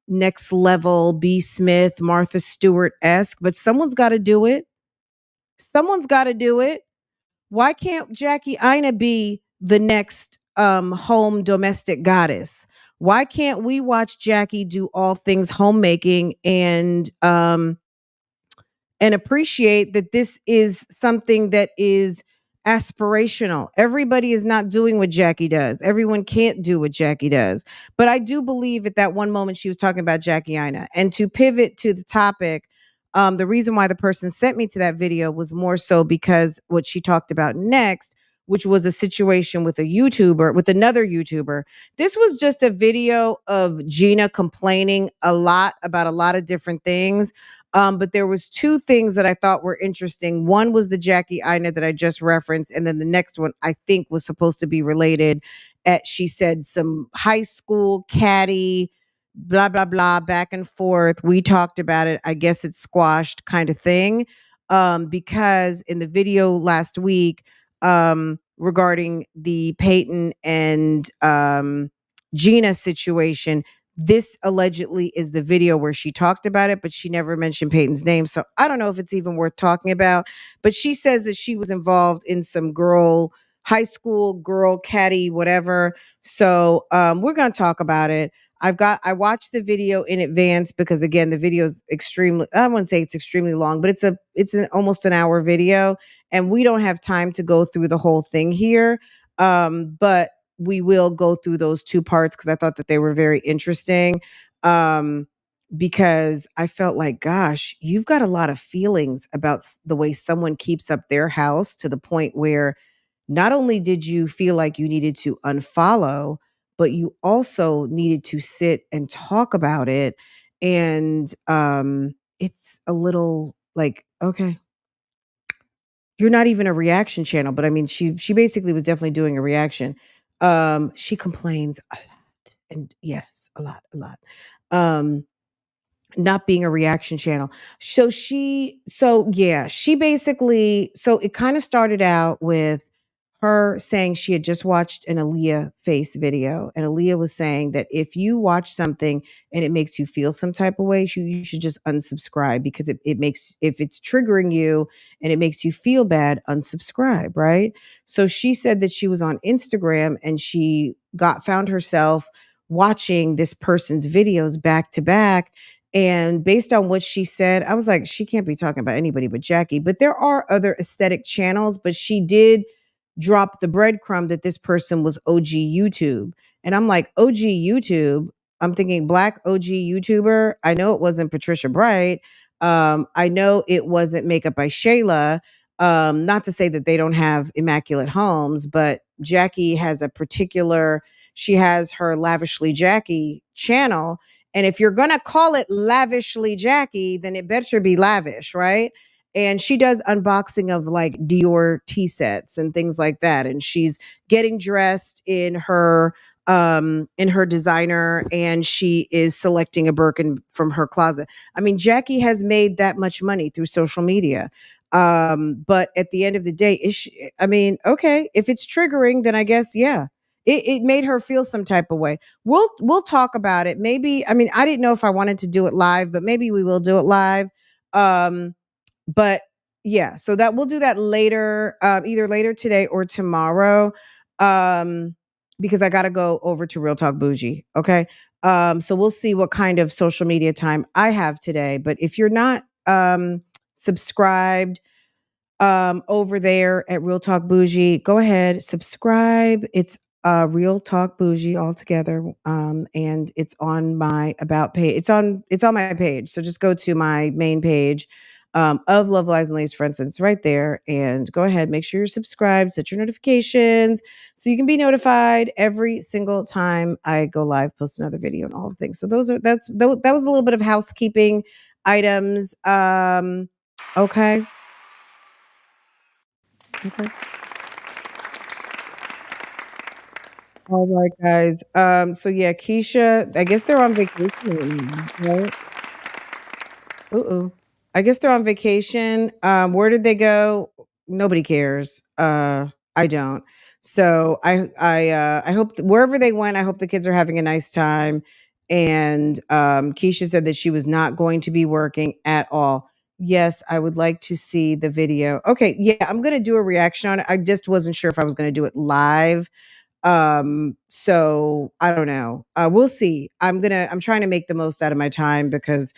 next level B. Smith, Martha Stewart-esque, but someone's got to do it. Someone's got to do it. Why can't Jackie Ina be the next home domestic goddess? Why can't we watch Jackie do all things homemaking and appreciate that this is something that is aspirational? Everybody is not doing what Jackie does. Everyone can't do what Jackie does. But I do believe at that one moment she was talking about Jackie Ina. And to pivot to the topic, the reason why the person sent me to that video was more so because what she talked about next, which was a situation with another YouTuber. This was just a video of Gina complaining a lot about a lot of different things. But there was two things that I thought were interesting. One was the Jackie Ina that I just referenced, and then the next one I think was supposed to be related. She said some high school caddy, blah blah blah, back and forth. We talked about it. I guess it's squashed, kind of thing. Because in the video last week, regarding the Peyton and Gina situation, this allegedly is the video where she talked about it, but she never mentioned Peyton's name. So I don't know if it's even worth talking about. But she says that she was involved in some high school girl caddy, whatever. So we're going to talk about it. I watched the video in advance because again, the video is extremely, I wouldn't say it's extremely long, but it's an almost an hour video and we don't have time to go through the whole thing here. But we will go through those two parts because I thought that they were very interesting. Because I felt like, gosh, you've got a lot of feelings about the way someone keeps up their house to the point where not only did you feel like you needed to unfollow, but you also needed to sit and talk about it. And it's a little like, okay, you're not even a reaction channel, but I mean, she basically was definitely doing a reaction. She complains a lot, and yes, a lot. Um, not being a reaction channel. She basically, so it kind of started out with her saying she had just watched an Aaliyah face video. And Aaliyah was saying that if you watch something and it makes you feel some type of way, you should just unsubscribe because it makes, if it's triggering you and it makes you feel bad, unsubscribe, right? So she said that she was on Instagram and she found herself watching this person's videos back to back. And based on what she said, I was like, she can't be talking about anybody but Jackie. But there are other aesthetic channels, but she did drop the breadcrumb that this person was OG YouTube. And I'm like, OG YouTube? I'm thinking black OG YouTuber. I know it wasn't Patricia Bright. I know it wasn't Makeup by Shayla. Not to say that they don't have immaculate homes, but Jackie has she has her Lavishly Jackie channel. And if you're going to call it Lavishly Jackie, then it better be lavish, right? And she does unboxing of like Dior tea sets and things like that. And she's getting dressed in her designer and she is selecting a Birkin from her closet. I mean, Jackie has made that much money through social media. But at the end of the day, okay, if it's triggering, then I guess, yeah. It made her feel some type of way. We'll talk about it. Maybe, I mean, I didn't know if I wanted to do it live, but maybe we will do it live. But yeah, so that we'll do that later, either later today or tomorrow. Because I gotta go over to Real Talk Bougie. Okay. So we'll see what kind of social media time I have today. But if you're not subscribed, over there at Real Talk Bougie. Go ahead, subscribe. It's Real Talk Bougie all together. And it's on my about page. It's on my page. So just go to my main page of Love Lies and Lace, for instance, right there. And go ahead, make sure you're subscribed, set your notifications so you can be notified every single time I go live, post another video and all the things. So that was a little bit of housekeeping items. Okay. Okay. All right, guys. So yeah, KEESHA, I guess they're on vacation right now, right? Ooh. I guess they're on vacation. Where did they go? Nobody cares. I don't. So I hope wherever they went, I hope the kids are having a nice time. And KEESHA said that she was not going to be working at all. Yes, I would like to see the video. Okay, yeah, I'm gonna do a reaction on it. I just wasn't sure if I was gonna do it live. So I don't know. We'll see. I'm trying to make the most out of my time because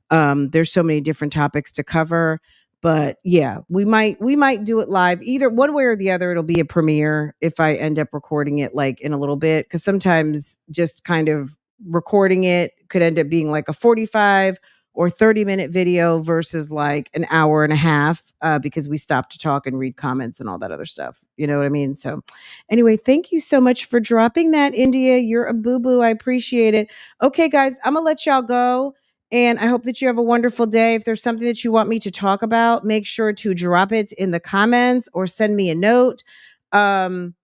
there's so many different topics to cover. But yeah, we might do it live. Either one way or the other, it'll be a premiere if I end up recording it like in a little bit. Because sometimes just kind of recording it could end up being like a 45 or 30-minute video versus like an hour and a half because we stop to talk and read comments and all that other stuff. You know what I mean? So anyway, thank you so much for dropping that, India. You're a boo-boo. I appreciate it. Okay, guys, I'm gonna let y'all go. And I hope that you have a wonderful day. If there's something that you want me to talk about, make sure to drop it in the comments or send me a note. Um,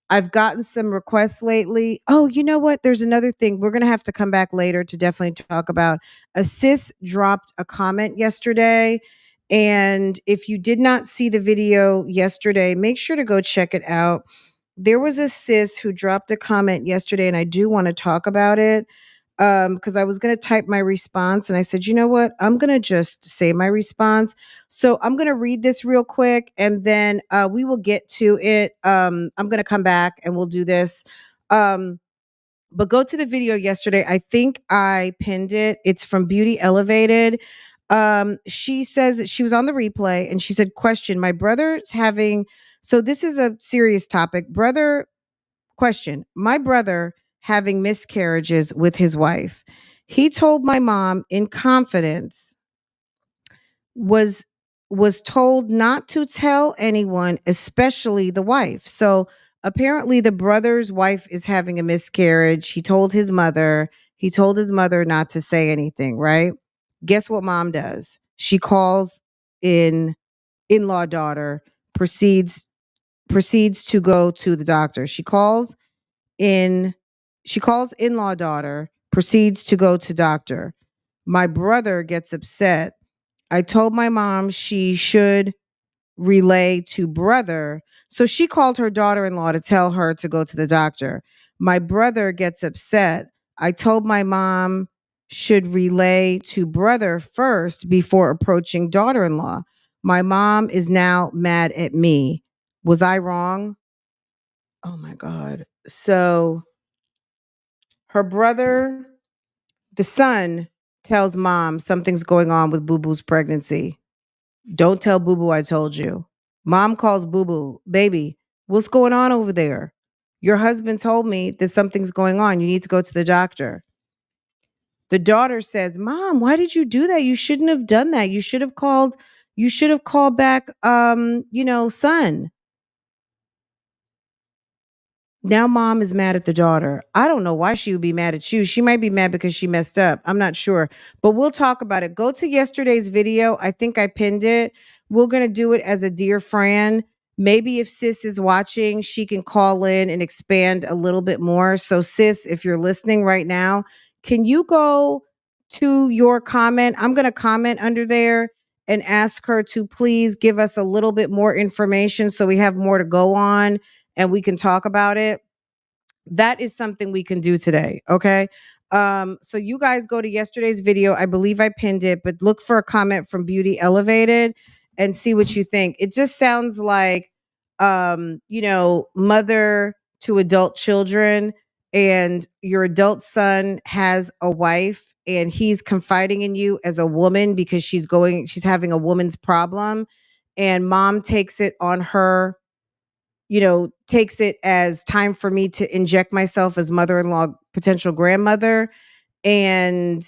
I've gotten some requests lately. Oh, you know what? There's another thing. We're going to have to come back later to definitely talk about. A sis dropped a comment yesterday. And if you did not see the video yesterday, make sure to go check it out. There was a sis who dropped a comment yesterday, and I do want to talk about it because I was going to type my response and I said, you know what? I'm going to just say my response. So I'm going to read this real quick and then we will get to it. I'm going to come back and we'll do this. But go to the video yesterday. I think I pinned it. It's from Beauty Elevated. She says that she was on the replay and she said, question, my brother's having, so this is a serious topic. Question, my brother having miscarriages with his wife. He told my mom in confidence, was told not to tell anyone, especially the wife. So apparently the brother's wife is having a miscarriage. He told his mother not to say anything, right? Guess what mom does? She calls in-law daughter, proceeds to go to the doctor. In she calls in-law daughter, proceeds to go to doctor. My brother gets upset. I told my mom she should relay to brother. So she called her daughter-in-law to tell her to go to the doctor. My brother gets upset. I told my mom should relay to brother first before approaching daughter-in-law. My mom is now mad at me. Was I wrong? Oh my God. So her brother, the son, tells mom something's going on with Boo Boo's pregnancy. Don't tell Boo Boo I told you. Mom calls Boo Boo, baby, what's going on over there? Your husband told me that something's going on. You need to go to the doctor. The daughter says, Mom, why did you do that? You shouldn't have done that. You should have called back son. Now mom is mad at the daughter. I don't know why she would be mad at you. She might be mad because she messed up. I'm not sure. But we'll talk about it. Go to yesterday's video. I think I pinned it. We're going to do it as a dear friend. Maybe if sis is watching, she can call in and expand a little bit more. So sis, if you're listening right now, can you go to your comment? I'm going to comment under there and ask her to please give us a little bit more information so we have more to go on and we can talk about it. That is something we can do today. Okay. So you guys go to yesterday's video. I believe I pinned it, but look for a comment from Beauty Elevated and see what you think. It just sounds like, mother to adult children, and your adult son has a wife and he's confiding in you as a woman because she's having a woman's problem. and mom takes it on her, you know, takes it as time for me to inject myself as mother-in-law, potential grandmother. And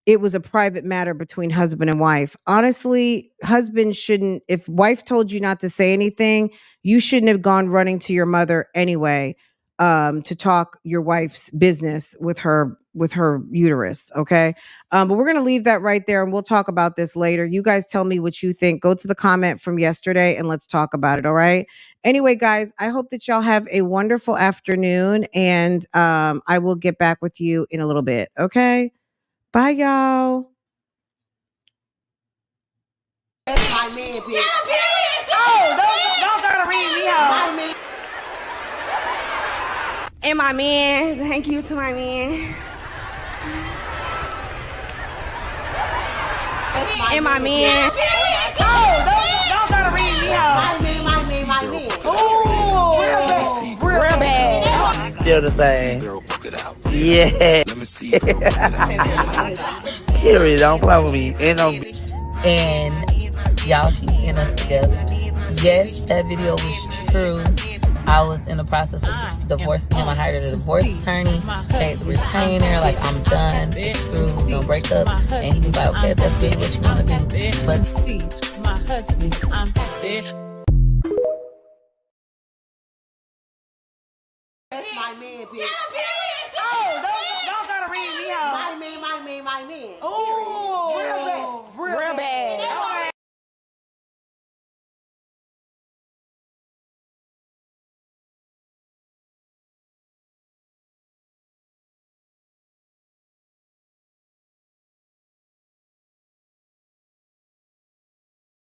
it was a private matter between husband and wife. Honestly, husband shouldn't, if wife told you not to say anything, you shouldn't have gone running to your mother anyway, to talk your wife's business with her uterus. Okay. But we're going to leave that right there and we'll talk about this later. You guys tell me what you think. Go to the comment from yesterday and let's talk about it. All right. Anyway, guys, I hope that y'all have a wonderful afternoon and I will get back with you in a little bit. Okay. Bye, y'all. That's my man, bitch. Oh, don't try to read me out. And my man, thank you to my man. And my man. Oh, don't try to read me out. My man. Oh, real bad. Still the same. Yeah. Period. Don't play with me. And y'all keep seeing us together. Yes, that video was true. I was in the process of divorcing him. I hired a divorce attorney, paid the retainer, like I'm done, it's through, we're gonna break up. And he was like, okay, if that's really what you wanna do. But see, my husband, I'm there. That's my man, bitch. Oh,